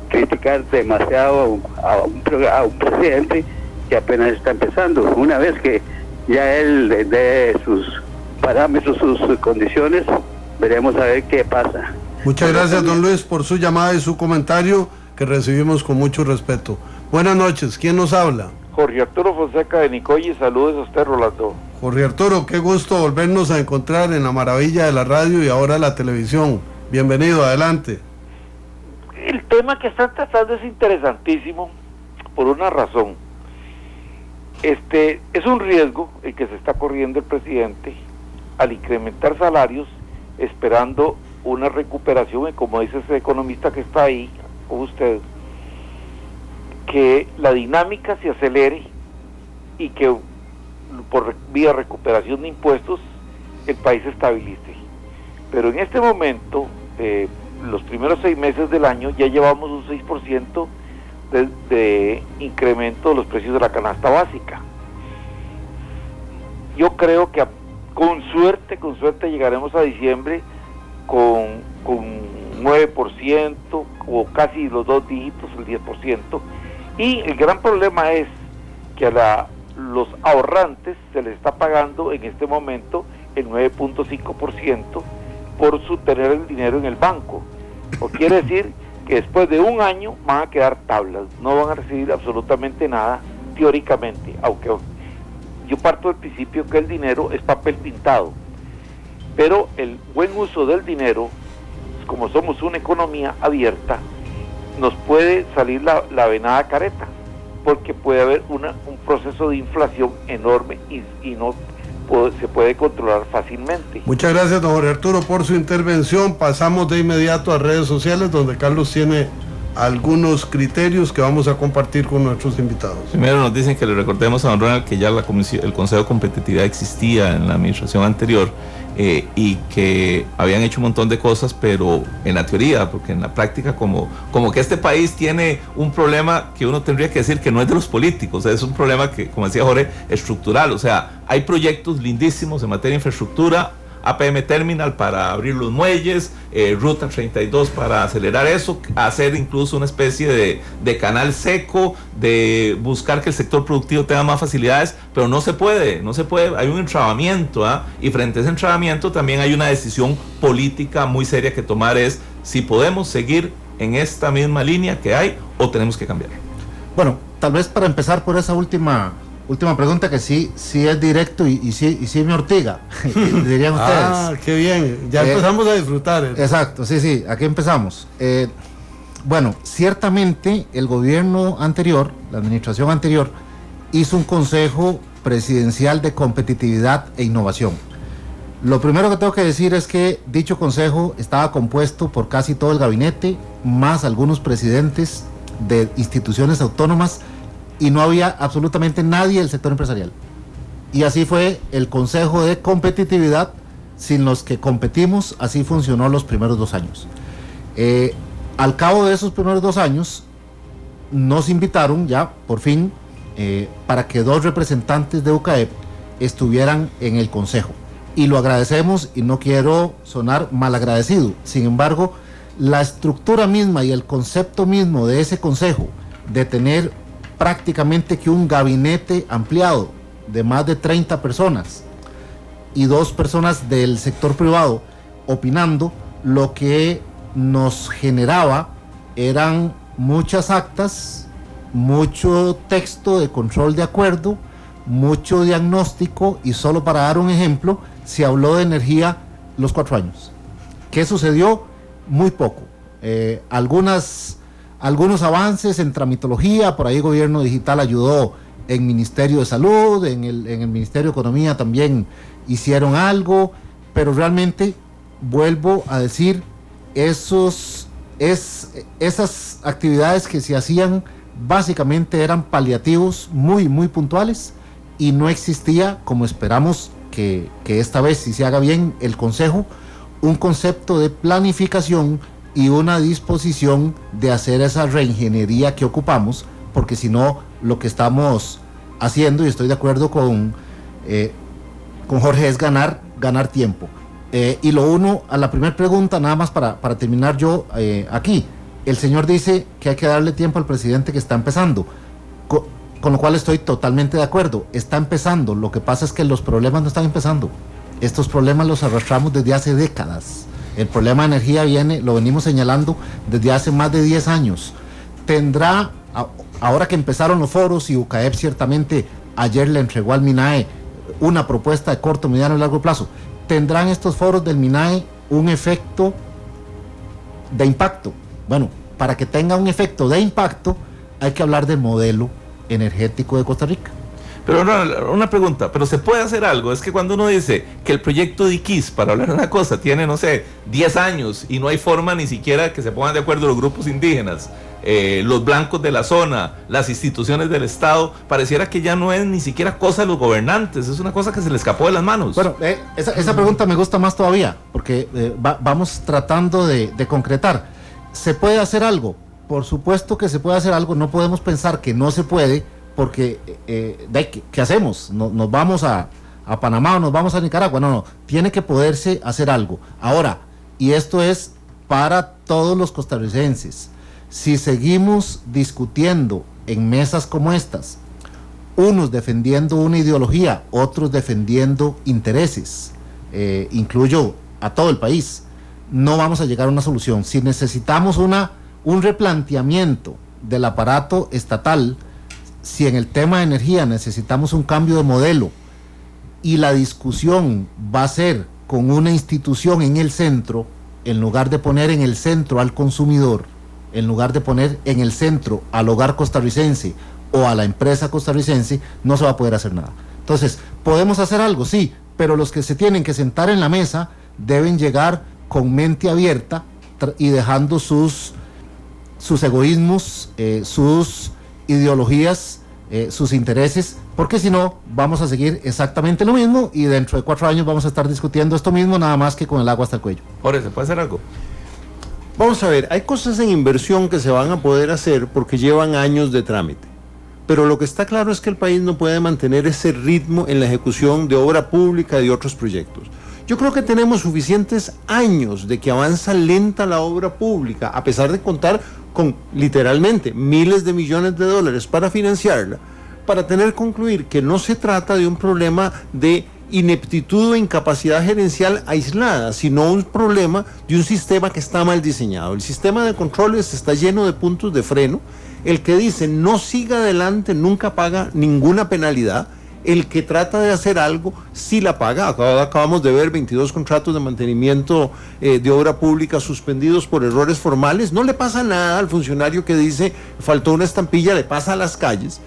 criticar demasiado a un presidente que apenas está empezando. Una vez que ya él dé sus parámetros, sus condiciones, veremos a ver qué pasa. Muchas gracias, don Luis, por su llamada y su comentario, que recibimos con mucho respeto. Buenas noches, ¿quién nos habla? Jorge Arturo Fonseca de Nicoya, saludos a usted, Rolando. Jorge Arturo, qué gusto volvernos a encontrar en la maravilla de la radio y ahora la televisión. Bienvenido, adelante. El tema que están tratando es interesantísimo por una razón. Es un riesgo el que se está corriendo el presidente al incrementar salarios, esperando una recuperación, y como dice ese economista que está ahí con usted, que la dinámica se acelere y que por vía recuperación de impuestos el país se estabilice. Pero en este momento, los primeros 6 meses del año, ya llevamos un 6% de incremento de los precios de la canasta básica. Yo creo que con suerte llegaremos a diciembre con 9% o casi los 2 dígitos, el 10%, y el gran problema es que a los ahorrantes se les está pagando en este momento el 9.5% por tener el dinero en el banco. O quiere decir que después de un año van a quedar tablas, no van a recibir absolutamente nada teóricamente, aunque yo parto del principio que el dinero es papel pintado, pero el buen uso del dinero, como somos una economía abierta, nos puede salir la venada careta, porque puede haber un proceso de inflación enorme y no se puede controlar fácilmente. Muchas gracias, don Jorge Arturo, por su intervención. Pasamos de inmediato a redes sociales, donde Carlos tiene algunos criterios que vamos a compartir con nuestros invitados. Primero nos dicen que le recordemos a don Ronald que ya el Consejo de Competitividad existía en la administración anterior, y que habían hecho un montón de cosas, pero en la teoría, porque en la práctica como que este país tiene un problema que uno tendría que decir que no es de los políticos, es un problema que, como decía Jorge, estructural. O sea, hay proyectos lindísimos en materia de infraestructura, APM Terminal para abrir los muelles, Ruta 32 para acelerar eso, hacer incluso una especie de canal seco, de buscar que el sector productivo tenga más facilidades, pero no se puede, hay un entrabamiento, y frente a ese entrabamiento también hay una decisión política muy seria que tomar, es si podemos seguir en esta misma línea que hay o tenemos que cambiar. Bueno, tal vez para empezar por esa última pregunta, que sí es directo y sí me ortiga, dirían ustedes. Ah, qué bien, ya empezamos a disfrutar. Exacto, sí, aquí empezamos. Bueno, ciertamente el gobierno anterior, la administración anterior, hizo un consejo presidencial de competitividad e innovación. Lo primero que tengo que decir es que dicho consejo estaba compuesto por casi todo el gabinete, más algunos presidentes de instituciones autónomas, y no había absolutamente nadie del sector empresarial. Y así fue el Consejo de Competitividad, sin los que competimos. Así funcionó los primeros 2 años. Al cabo de esos primeros 2 años, nos invitaron ya, por fin, para que 2 representantes de UCAEP estuvieran en el Consejo. Y lo agradecemos, y no quiero sonar malagradecido. Sin embargo, la estructura misma y el concepto mismo de ese Consejo, de tener prácticamente que un gabinete ampliado de más de 30 personas y 2 personas del sector privado opinando, lo que nos generaba eran muchas actas, mucho texto de control de acuerdo, mucho diagnóstico, y solo para dar un ejemplo, se habló de energía los 4 años. ¿Qué sucedió? Muy poco. Algunos avances en tramitología, por ahí Gobierno Digital ayudó en Ministerio de Salud, en el Ministerio de Economía también hicieron algo, pero realmente, vuelvo a decir, esas actividades que se hacían básicamente eran paliativos muy, muy puntuales y no existía, como esperamos que esta vez si se haga bien el Consejo, un concepto de planificación y una disposición de hacer esa reingeniería que ocupamos, porque si no, lo que estamos haciendo, y estoy de acuerdo con Jorge, es ganar tiempo. Y lo uno a la primera pregunta, nada más para terminar yo aquí. El señor dice que hay que darle tiempo al presidente que está empezando, con lo cual estoy totalmente de acuerdo. Está empezando, lo que pasa es que los problemas no están empezando. Estos problemas los arrastramos desde hace décadas. El problema de energía lo venimos señalando desde hace más de 10 años. Tendrá, ahora que empezaron los foros y UCAEP ciertamente ayer le entregó al MINAE una propuesta de corto, mediano y largo plazo, ¿tendrán estos foros del MINAE un efecto de impacto? Bueno, para que tenga un efecto de impacto hay que hablar del modelo energético de Costa Rica. Pero una pregunta, ¿pero se puede hacer algo? Es que cuando uno dice que el proyecto de Iquis, para hablar de una cosa, tiene, no sé, 10 años y no hay forma ni siquiera que se pongan de acuerdo los grupos indígenas, los blancos de la zona, las instituciones del Estado, pareciera que ya no es ni siquiera cosa de los gobernantes, es una cosa que se le escapó de las manos. Bueno, esa pregunta me gusta más todavía, porque vamos tratando de concretar. ¿Se puede hacer algo? Por supuesto que se puede hacer algo, no podemos pensar que no se puede, porque ¿qué hacemos? ¿Nos vamos a Panamá o nos vamos a Nicaragua? No, tiene que poderse hacer algo. Ahora, y esto es para todos los costarricenses, si seguimos discutiendo en mesas como estas, unos defendiendo una ideología, otros defendiendo intereses, incluyo a todo el país, no vamos a llegar a una solución. Si necesitamos un replanteamiento del aparato estatal, si en el tema de energía necesitamos un cambio de modelo y la discusión va a ser con una institución en el centro, en lugar de poner en el centro al consumidor, en lugar de poner en el centro al hogar costarricense o a la empresa costarricense, no se va a poder hacer nada. Entonces, ¿podemos hacer algo? Sí, pero los que se tienen que sentar en la mesa deben llegar con mente abierta y dejando sus egoísmos, sus ideologías, sus intereses, porque si no vamos a seguir exactamente lo mismo y dentro de 4 años vamos a estar discutiendo esto mismo, nada más que con el agua hasta el cuello. Jorge, ¿se puede hacer algo? Vamos a ver, hay cosas en inversión que se van a poder hacer porque llevan años de trámite, pero lo que está claro es que el país no puede mantener ese ritmo en la ejecución de obra pública y de otros proyectos. Yo creo que tenemos suficientes años de que avanza lenta la obra pública, a pesar de contar con literalmente miles de millones de dólares para financiarla, para tener que concluir que no se trata de un problema de ineptitud o incapacidad gerencial aislada, sino un problema de un sistema que está mal diseñado. El sistema de controles está lleno de puntos de freno. El que dice no siga adelante nunca paga ninguna penalidad. El que trata de hacer algo sí la paga. Acabamos de ver 22 contratos de mantenimiento de obra pública suspendidos por errores formales. No le pasa nada al funcionario que dice faltó una estampilla, le pasa a las calles.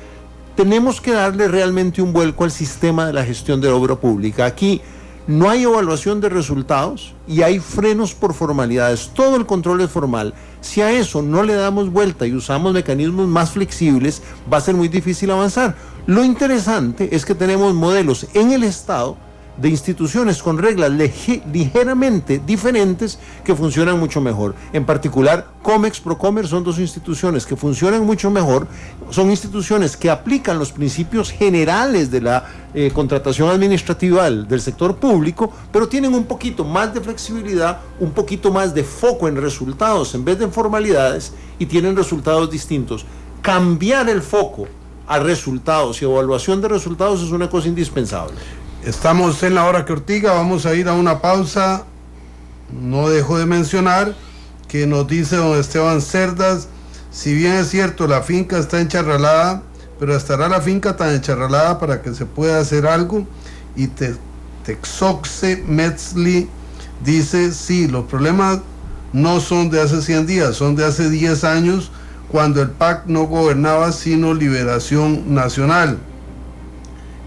Tenemos que darle realmente un vuelco al sistema de la gestión de obra pública. Aquí no hay evaluación de resultados y hay frenos por formalidades. Todo el control es formal. Si a eso no le damos vuelta y usamos mecanismos más flexibles, va a ser muy difícil avanzar. Lo interesante es que tenemos modelos en el Estado de instituciones con reglas ligeramente diferentes que funcionan mucho mejor. En particular, Comex, Procomer son dos instituciones que funcionan mucho mejor, son instituciones que aplican los principios generales de la contratación administrativa del sector público, pero tienen un poquito más de flexibilidad, un poquito más de foco en resultados en vez de en formalidades y tienen resultados distintos. Cambiar el foco a resultados y evaluación de resultados es una cosa indispensable. Estamos en la hora que Ortiga, vamos a ir a una pausa. No dejo de mencionar que nos dice don Esteban Cerdas, si bien es cierto la finca está encharralada, pero estará la finca tan encharralada para que se pueda hacer algo. Y Texoxe Metzli dice, sí, los problemas no son de hace 100 días, son de hace 10 años, cuando el PAC no gobernaba sino Liberación Nacional.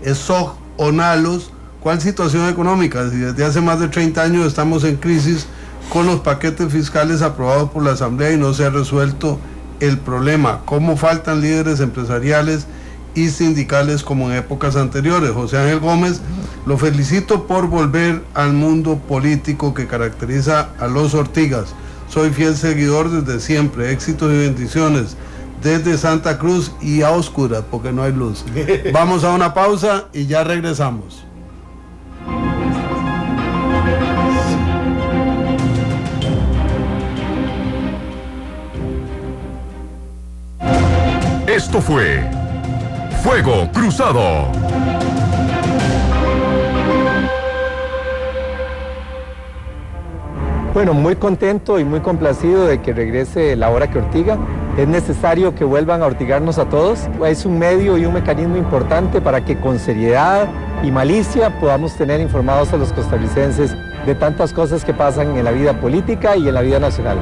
Eso Onalos, ¿cuál situación económica? Si desde hace más de 30 años estamos en crisis con los paquetes fiscales aprobados por la Asamblea y no se ha resuelto el problema. ¿Cómo faltan líderes empresariales y sindicales como en épocas anteriores? José Ángel Gómez, lo felicito por volver al mundo político que caracteriza a los Ortigas. Soy fiel seguidor desde siempre. Éxitos y bendiciones desde Santa Cruz y a oscuras porque no hay luz. Vamos a una pausa y ya regresamos. Esto fue Fuego Cruzado. Bueno, muy contento y muy complacido de que regrese la hora que Ortiga. Es necesario que vuelvan a ortigarnos a todos. Es un medio y un mecanismo importante para que con seriedad y malicia podamos tener informados a los costarricenses de tantas cosas que pasan en la vida política y en la vida nacional.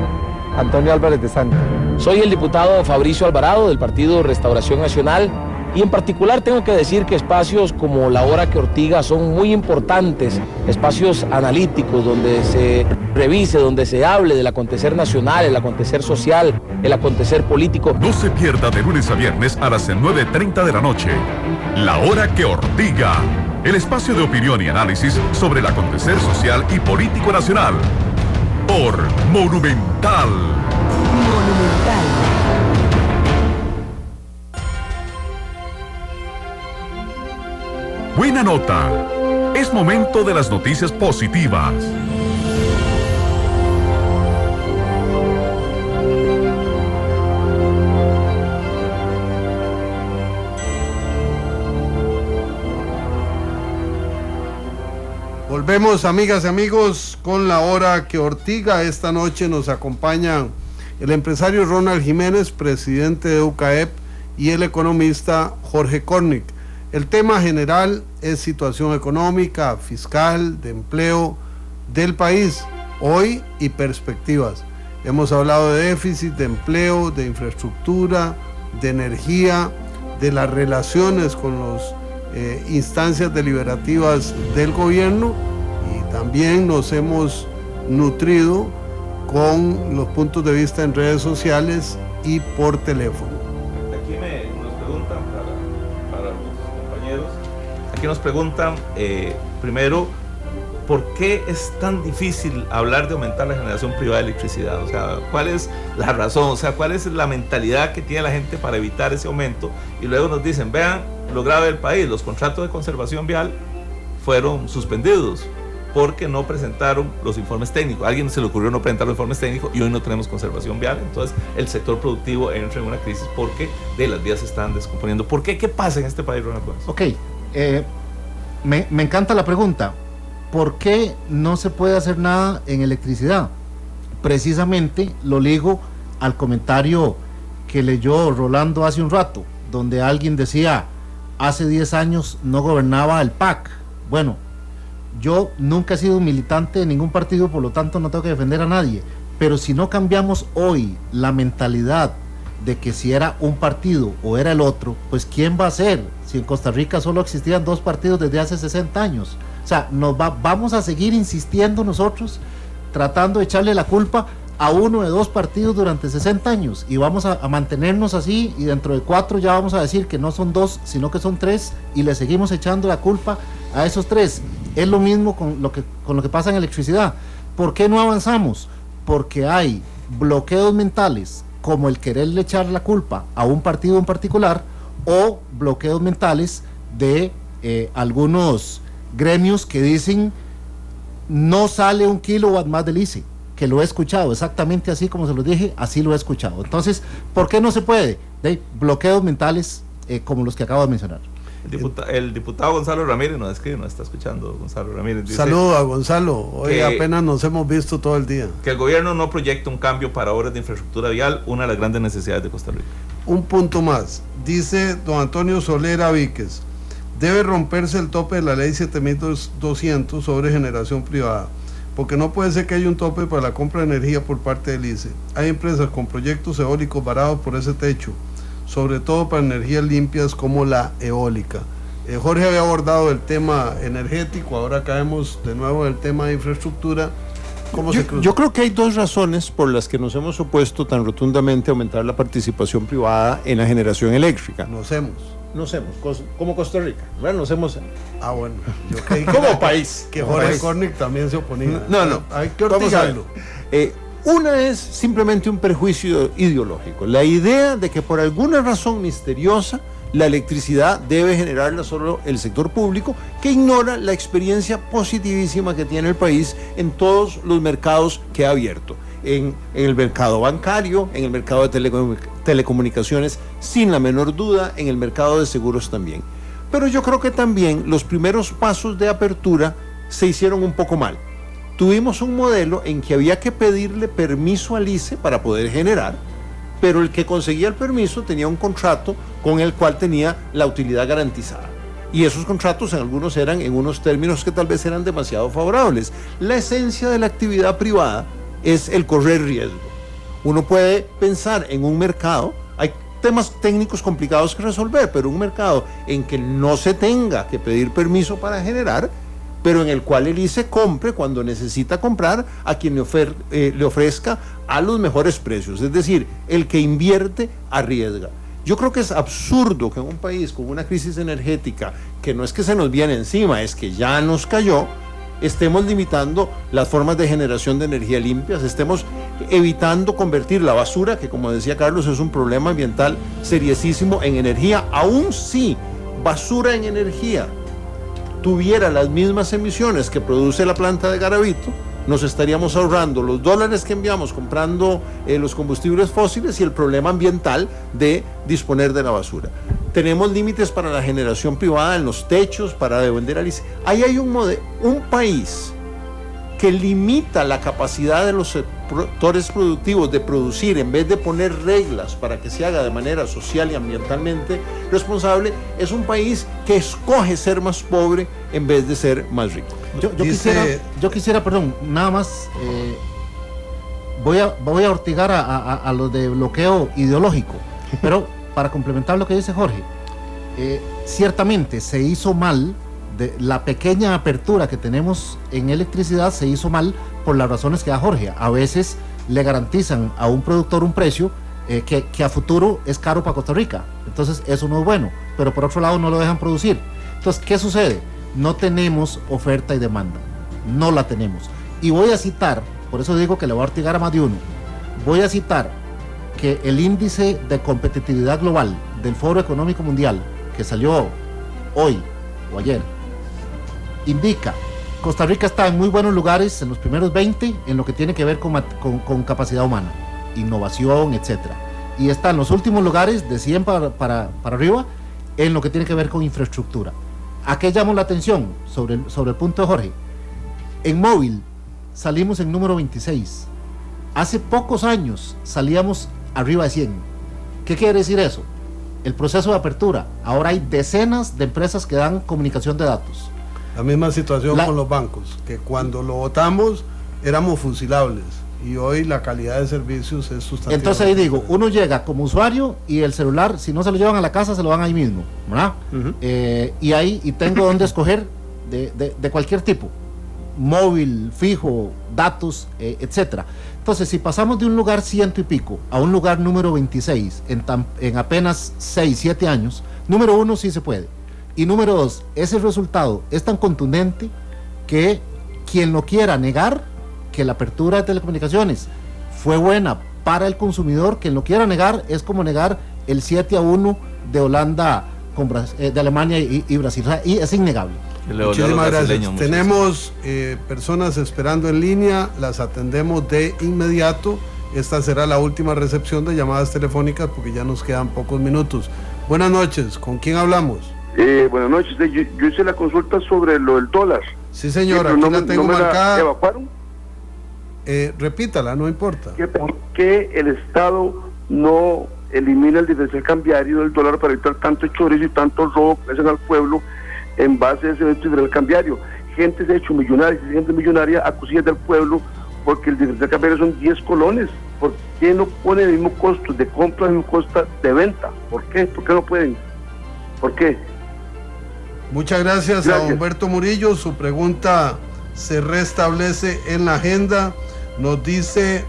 Antonio Álvarez de Santa. Soy el diputado Fabricio Alvarado del Partido Restauración Nacional y en particular tengo que decir que espacios como la hora que Ortiga son muy importantes, espacios analíticos donde se revise, donde se hable del acontecer nacional, el acontecer social, el acontecer político. No se pierda de lunes a viernes a las 9:30 de la noche. La hora que Ortiga, el espacio de opinión y análisis sobre el acontecer social y político nacional. Por Monumental. Buena nota. Es momento de las noticias positivas. Volvemos, amigas y amigos, con la hora que Ortiga. Esta noche nos acompañan el empresario Ronald Jiménez, presidente de UCAEP, y el economista Jorge Cornick. El tema general es situación económica, fiscal, de empleo del país, hoy y perspectivas. Hemos hablado de déficit, de empleo, de infraestructura, de energía, de las relaciones con las instancias deliberativas del gobierno, y también nos hemos nutrido con los puntos de vista en redes sociales y por teléfono. Aquí nos preguntan para los compañeros, aquí nos preguntan primero, ¿por qué es tan difícil hablar de aumentar la generación privada de electricidad? O sea, ¿cuál es la razón? O sea, ¿cuál es la mentalidad que tiene la gente para evitar ese aumento? Y luego nos dicen, vean lo grave del país, los contratos de conservación vial fueron suspendidos porque no presentaron los informes técnicos. A alguien se le ocurrió no presentar los informes técnicos y hoy no tenemos conservación vial. Entonces el sector productivo entra en una crisis porque las vías se están descomponiendo. ¿Por qué? ¿Qué pasa en este país, Ronald Gómez? Ok, me encanta la pregunta. ¿Por qué no se puede hacer nada en electricidad? Precisamente lo ligo al comentario que leyó Rolando hace un rato, donde alguien decía, hace 10 años no gobernaba el PAC. Bueno, yo nunca he sido militante de ningún partido, por lo tanto no tengo que defender a nadie, pero si no cambiamos hoy la mentalidad de que si era un partido o era el otro, pues ¿quién va a ser? Si en Costa Rica solo existían 2 partidos desde hace 60 años. O sea, vamos a seguir insistiendo nosotros, tratando de echarle la culpa a 1 de 2 partidos durante 60 años, y vamos a mantenernos así, y dentro de 4 ya vamos a decir que no son 2, sino que son 3, y le seguimos echando la culpa a esos 3. Es lo mismo con lo que pasa en electricidad. ¿Por qué no avanzamos? Porque hay bloqueos mentales, como el quererle echar la culpa a un partido en particular, o bloqueos mentales de algunos gremios que dicen no sale 1 kilowatt más del ICE, que lo he escuchado exactamente así como se lo dije, así lo he escuchado. Entonces, ¿por qué no se puede? De bloqueos mentales como los que acabo de mencionar. El diputado Gonzalo Ramírez nos escribe, nos está escuchando Gonzalo Ramírez. Dice, saludos a Gonzalo, hoy apenas nos hemos visto todo el día. Que el gobierno no proyecta un cambio para obras de infraestructura vial, una de las grandes necesidades de Costa Rica. Un punto más, dice don Antonio Solera Víquez, debe romperse el tope de la ley 7200 sobre generación privada, porque no puede ser que haya un tope para la compra de energía por parte del ICE. Hay empresas con proyectos eólicos varados por ese techo, sobre todo para energías limpias como la eólica. Jorge había abordado el tema energético, ahora caemos de nuevo en el tema de infraestructura, ¿Cómo se cruza? Yo creo que hay dos razones por las que nos hemos opuesto tan rotundamente a aumentar la participación privada en la generación eléctrica. Nos hemos. Como Costa Rica, ¿verdad? Nos hemos... Ah, bueno. Yo creí como país. Que Jorge Cornick también se oponía. No. Hay que ortigarlo. Una es simplemente un prejuicio ideológico. La idea de que por alguna razón misteriosa la electricidad debe generarla solo el sector público, que ignora la experiencia positivísima que tiene el país en todos los mercados que ha abierto. En el mercado bancario, en el mercado de telecomunicaciones, sin la menor duda, en el mercado de seguros también. Pero yo creo que también los primeros pasos de apertura se hicieron un poco mal. Tuvimos un modelo en que había que pedirle permiso al ICE para poder generar, pero el que conseguía el permiso tenía un contrato con el cual tenía la utilidad garantizada. Y esos contratos en algunos eran en unos términos que tal vez eran demasiado favorables. La esencia de la actividad privada es el correr riesgo. Uno puede pensar en un mercado, hay temas técnicos complicados que resolver, pero un mercado en que no se tenga que pedir permiso para generar, pero en el cual el ICE compre cuando necesita comprar a quien le ofrezca a los mejores precios. Es decir, el que invierte arriesga. Yo creo que es absurdo que en un país con una crisis energética que no es que se nos viene encima, es que ya nos cayó, estemos limitando las formas de generación de energía limpias, estemos evitando convertir la basura, que como decía Carlos es un problema ambiental seriosísimo, en energía. Aún si basura en energía tuviera las mismas emisiones que produce la planta de Garavito, nos estaríamos ahorrando los dólares que enviamos comprando los combustibles fósiles y el problema ambiental de disponer de la basura. Tenemos límites para la generación privada en los techos, para vender al ICE. Ahí hay un país que limita la capacidad de los sectores productivos de producir, en vez de poner reglas para que se haga de manera social y ambientalmente responsable, es un país que escoge ser más pobre en vez de ser más rico. Yo quisiera, perdón, nada más, voy a ortigar a lo de bloqueo ideológico, pero para complementar lo que dice Jorge, ciertamente se hizo mal. De la pequeña apertura que tenemos en electricidad se hizo mal por las razones que da Jorge. A veces le garantizan a un productor un precio que a futuro es caro para Costa Rica, entonces eso no es bueno, pero por otro lado no lo dejan producir. Entonces, ¿qué sucede? No tenemos oferta y demanda, no la tenemos. Y voy a citar, por eso digo que le voy a ortigar a más de uno, voy a citar que el índice de competitividad global del Foro Económico Mundial, que salió hoy o ayer, indica Costa Rica está en muy buenos lugares, en los primeros 20, en lo que tiene que ver con capacidad humana, innovación, etcétera, y está en los últimos lugares, de 100 para arriba, en lo que tiene que ver con infraestructura. ¿A qué llamo la atención sobre el punto de Jorge? En móvil salimos en número 26. Hace pocos años salíamos arriba de 100. ¿Qué quiere decir eso? El proceso de apertura. Ahora hay decenas de empresas que dan comunicación de datos. La misma situación con los bancos, que cuando lo votamos éramos fusilables y hoy la calidad de servicios es sustantiva. Entonces ahí digo, uno llega como usuario y el celular, si no se lo llevan a la casa, se lo van ahí mismo, ¿verdad? Y tengo donde escoger de cualquier tipo, móvil, fijo, datos, etcétera. Entonces, si pasamos de un lugar 100 y pico a un lugar número 26 en apenas 6, 7 años, número uno, sí se puede. Y número dos, ese resultado es tan contundente que quien lo quiera negar que la apertura de telecomunicaciones fue buena para el consumidor, quien lo quiera negar es como negar el 7-1 de Holanda, de Alemania y Brasil. O sea, y es innegable. Muchísimas gracias. Tenemos personas esperando en línea, las atendemos de inmediato. Esta será la última recepción de llamadas telefónicas porque ya nos quedan pocos minutos. Buenas noches, ¿con quién hablamos? Buenas noches, yo hice la consulta sobre lo del dólar. Sí, señora, aquí la tengo marcada. ¿La evacuaron? Repítala, no importa. ¿Por qué el Estado no elimina el diferencial cambiario del dólar para evitar tanto chorizo y tanto robo que hacen al pueblo en base a ese diferencial cambiario? Gente se ha hecho millonaria, gente millonaria a cosillas del pueblo porque el diferencial cambiario son 10 colones. ¿Por qué no ponen el mismo costo de compra, el mismo costo de venta? ¿Por qué? ¿Por qué no pueden? ¿Por qué? Muchas gracias a Humberto Murillo. Su pregunta se restablece en la agenda. Nos dice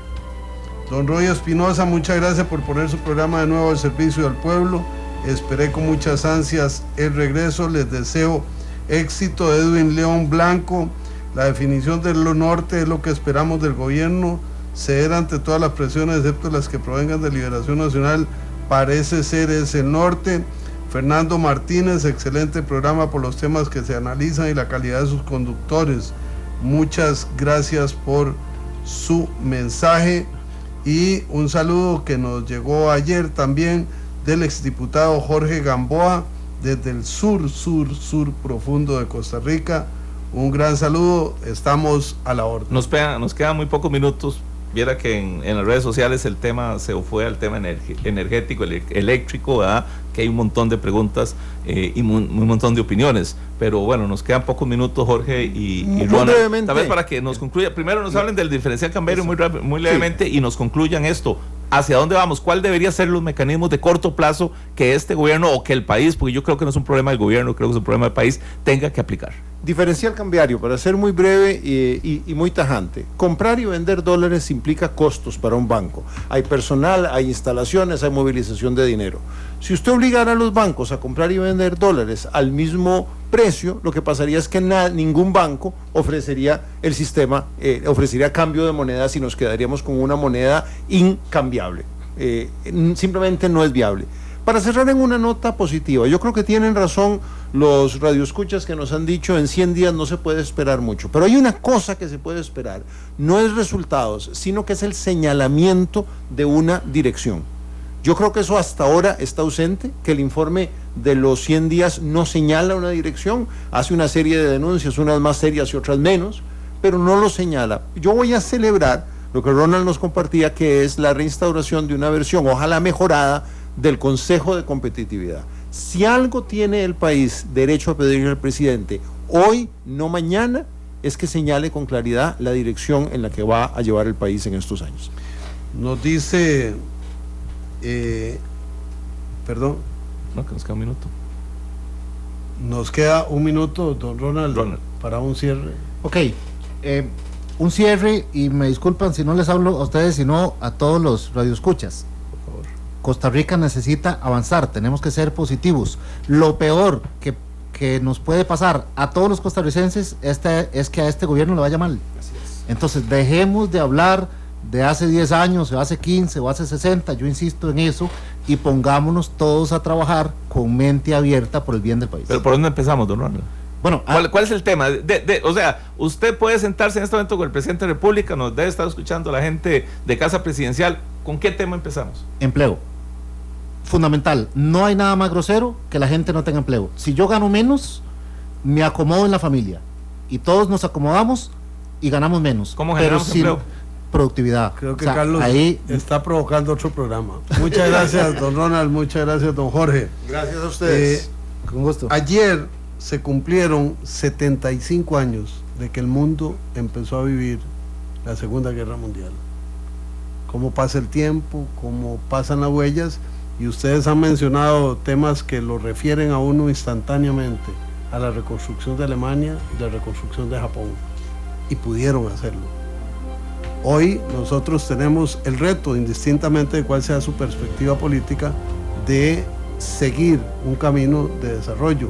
don Roy Espinosa, muchas gracias por poner su programa de nuevo al servicio del pueblo. Esperé con muchas ansias el regreso, les deseo éxito. Edwin León Blanco, la definición del norte es lo que esperamos del gobierno, ceder ante todas las presiones excepto las que provengan de Liberación Nacional, parece ser es el norte. Fernando Martínez, excelente programa por los temas que se analizan y la calidad de sus conductores. Muchas gracias por su mensaje. Y un saludo que nos llegó ayer también del exdiputado Jorge Gamboa desde el sur profundo de Costa Rica. Un gran saludo, estamos a la orden. Nos quedan muy pocos minutos. Viera que en las redes sociales el tema se fue al tema energético, eléctrico, ¿verdad? Que hay un montón de preguntas y un montón de opiniones. Pero bueno, nos quedan pocos minutos, Jorge y Ronald. Tal vez para que nos concluya, primero nos hablen del diferencial cambiario muy levemente y nos concluyan esto. ¿Hacia dónde vamos? ¿Cuál debería ser los mecanismos de corto plazo que este gobierno o que el país, porque yo creo que no es un problema del gobierno, creo que es un problema del país, tenga que aplicar? Diferencial cambiario, para ser muy breve y muy tajante. Comprar y vender dólares implica costos para un banco. Hay personal, hay instalaciones, hay movilización de dinero. Si usted obligara a los bancos a comprar y vender dólares al mismo precio, lo que pasaría es que ningún banco ofrecería el sistema, ofrecería cambio de moneda, si nos quedaríamos con una moneda incambiable. Simplemente no es viable. Para cerrar en una nota positiva, yo creo que tienen razón los radioescuchas que nos han dicho en 100 días no se puede esperar mucho, pero hay una cosa que se puede esperar, no es resultados, sino que es el señalamiento de una dirección. Yo creo que eso hasta ahora está ausente, que el informe de los 100 días no señala una dirección, hace una serie de denuncias, unas más serias y otras menos, pero no lo señala. Yo voy a celebrar lo que Ronald nos compartía, que es la reinstauración de una versión, ojalá mejorada, del Consejo de Competitividad. Si algo tiene el país derecho a pedirle al presidente, hoy, no mañana, es que señale con claridad la dirección en la que va a llevar el país en estos años. Nos dice... perdón. No, que nos queda un minuto. Nos queda un minuto, don Ronald. Para un cierre. Ok, un cierre, y me disculpan si no les hablo a ustedes, sino a todos los radioescuchas. Por favor. Costa Rica necesita avanzar, tenemos que ser positivos. Lo peor que nos puede pasar a todos los costarricenses es que a este gobierno le vaya mal. Así es. Entonces dejemos de hablar de hace 10 años, o hace 15, o hace 60, yo insisto en eso, y pongámonos todos a trabajar con mente abierta por el bien del país. ¿Pero por dónde empezamos, don Ronald? Bueno, ¿Cuál es el tema? O sea, usted puede sentarse en este momento con el presidente de la República, nos debe estar escuchando la gente de Casa Presidencial. ¿Con qué tema empezamos? Empleo. Fundamental. No hay nada más grosero que la gente no tenga empleo. Si yo gano menos, me acomodo en la familia. Y todos nos acomodamos y ganamos menos. ¿Cómo generamos empleo? Productividad. Creo que Carlos ahí está provocando otro programa. Muchas gracias, don Ronald. Muchas gracias, don Jorge. Gracias a ustedes. Con gusto. Ayer se cumplieron 75 años de que el mundo empezó a vivir la Segunda Guerra Mundial. Cómo pasa el tiempo, cómo pasan las huellas, y ustedes han mencionado temas que lo refieren a uno instantáneamente, a la reconstrucción de Alemania y la reconstrucción de Japón, y pudieron hacerlo. Hoy nosotros tenemos el reto, indistintamente de cuál sea su perspectiva política, de seguir un camino de desarrollo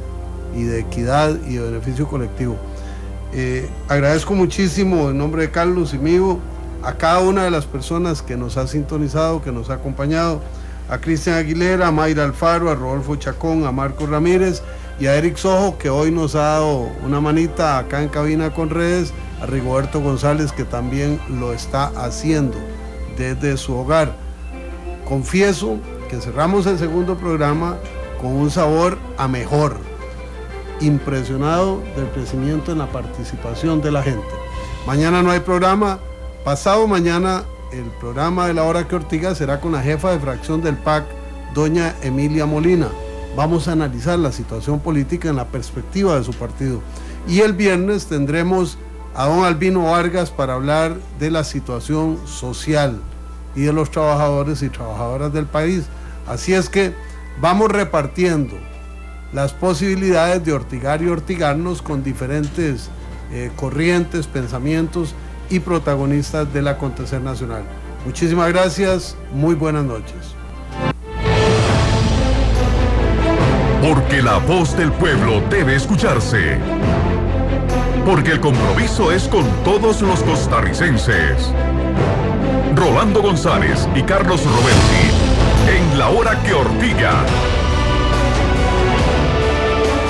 y de equidad y de beneficio colectivo. Agradezco muchísimo en nombre de Carlos y mío a cada una de las personas que nos ha sintonizado, que nos ha acompañado, a Cristian Aguilera, a Mayra Alfaro, a Rodolfo Chacón, a Marcos Ramírez y a Eric Sojo, que hoy nos ha dado una manita acá en cabina con redes, a Rigoberto González, que también lo está haciendo desde su hogar. Confieso que cerramos el segundo programa con un sabor a mejor, impresionado del crecimiento en la participación de la gente. Mañana no hay programa, pasado mañana el programa de La Hora que Ortiga será con la jefa de fracción del PAC, doña Emilia Molina. Vamos a analizar la situación política en la perspectiva de su partido. Y el viernes tendremos a don Albino Vargas para hablar de la situación social y de los trabajadores y trabajadoras del país. Así es que vamos repartiendo las posibilidades de ortigar y ortigarnos con diferentes corrientes, pensamientos y protagonistas del acontecer nacional. Muchísimas gracias, muy buenas noches. Porque la voz del pueblo debe escucharse. Porque el compromiso es con todos los costarricenses. Rolando González y Carlos Roberti en La Hora que Ortiga.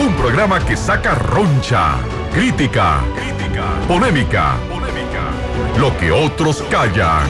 Un programa que saca roncha, crítica, polémica, lo que otros callan.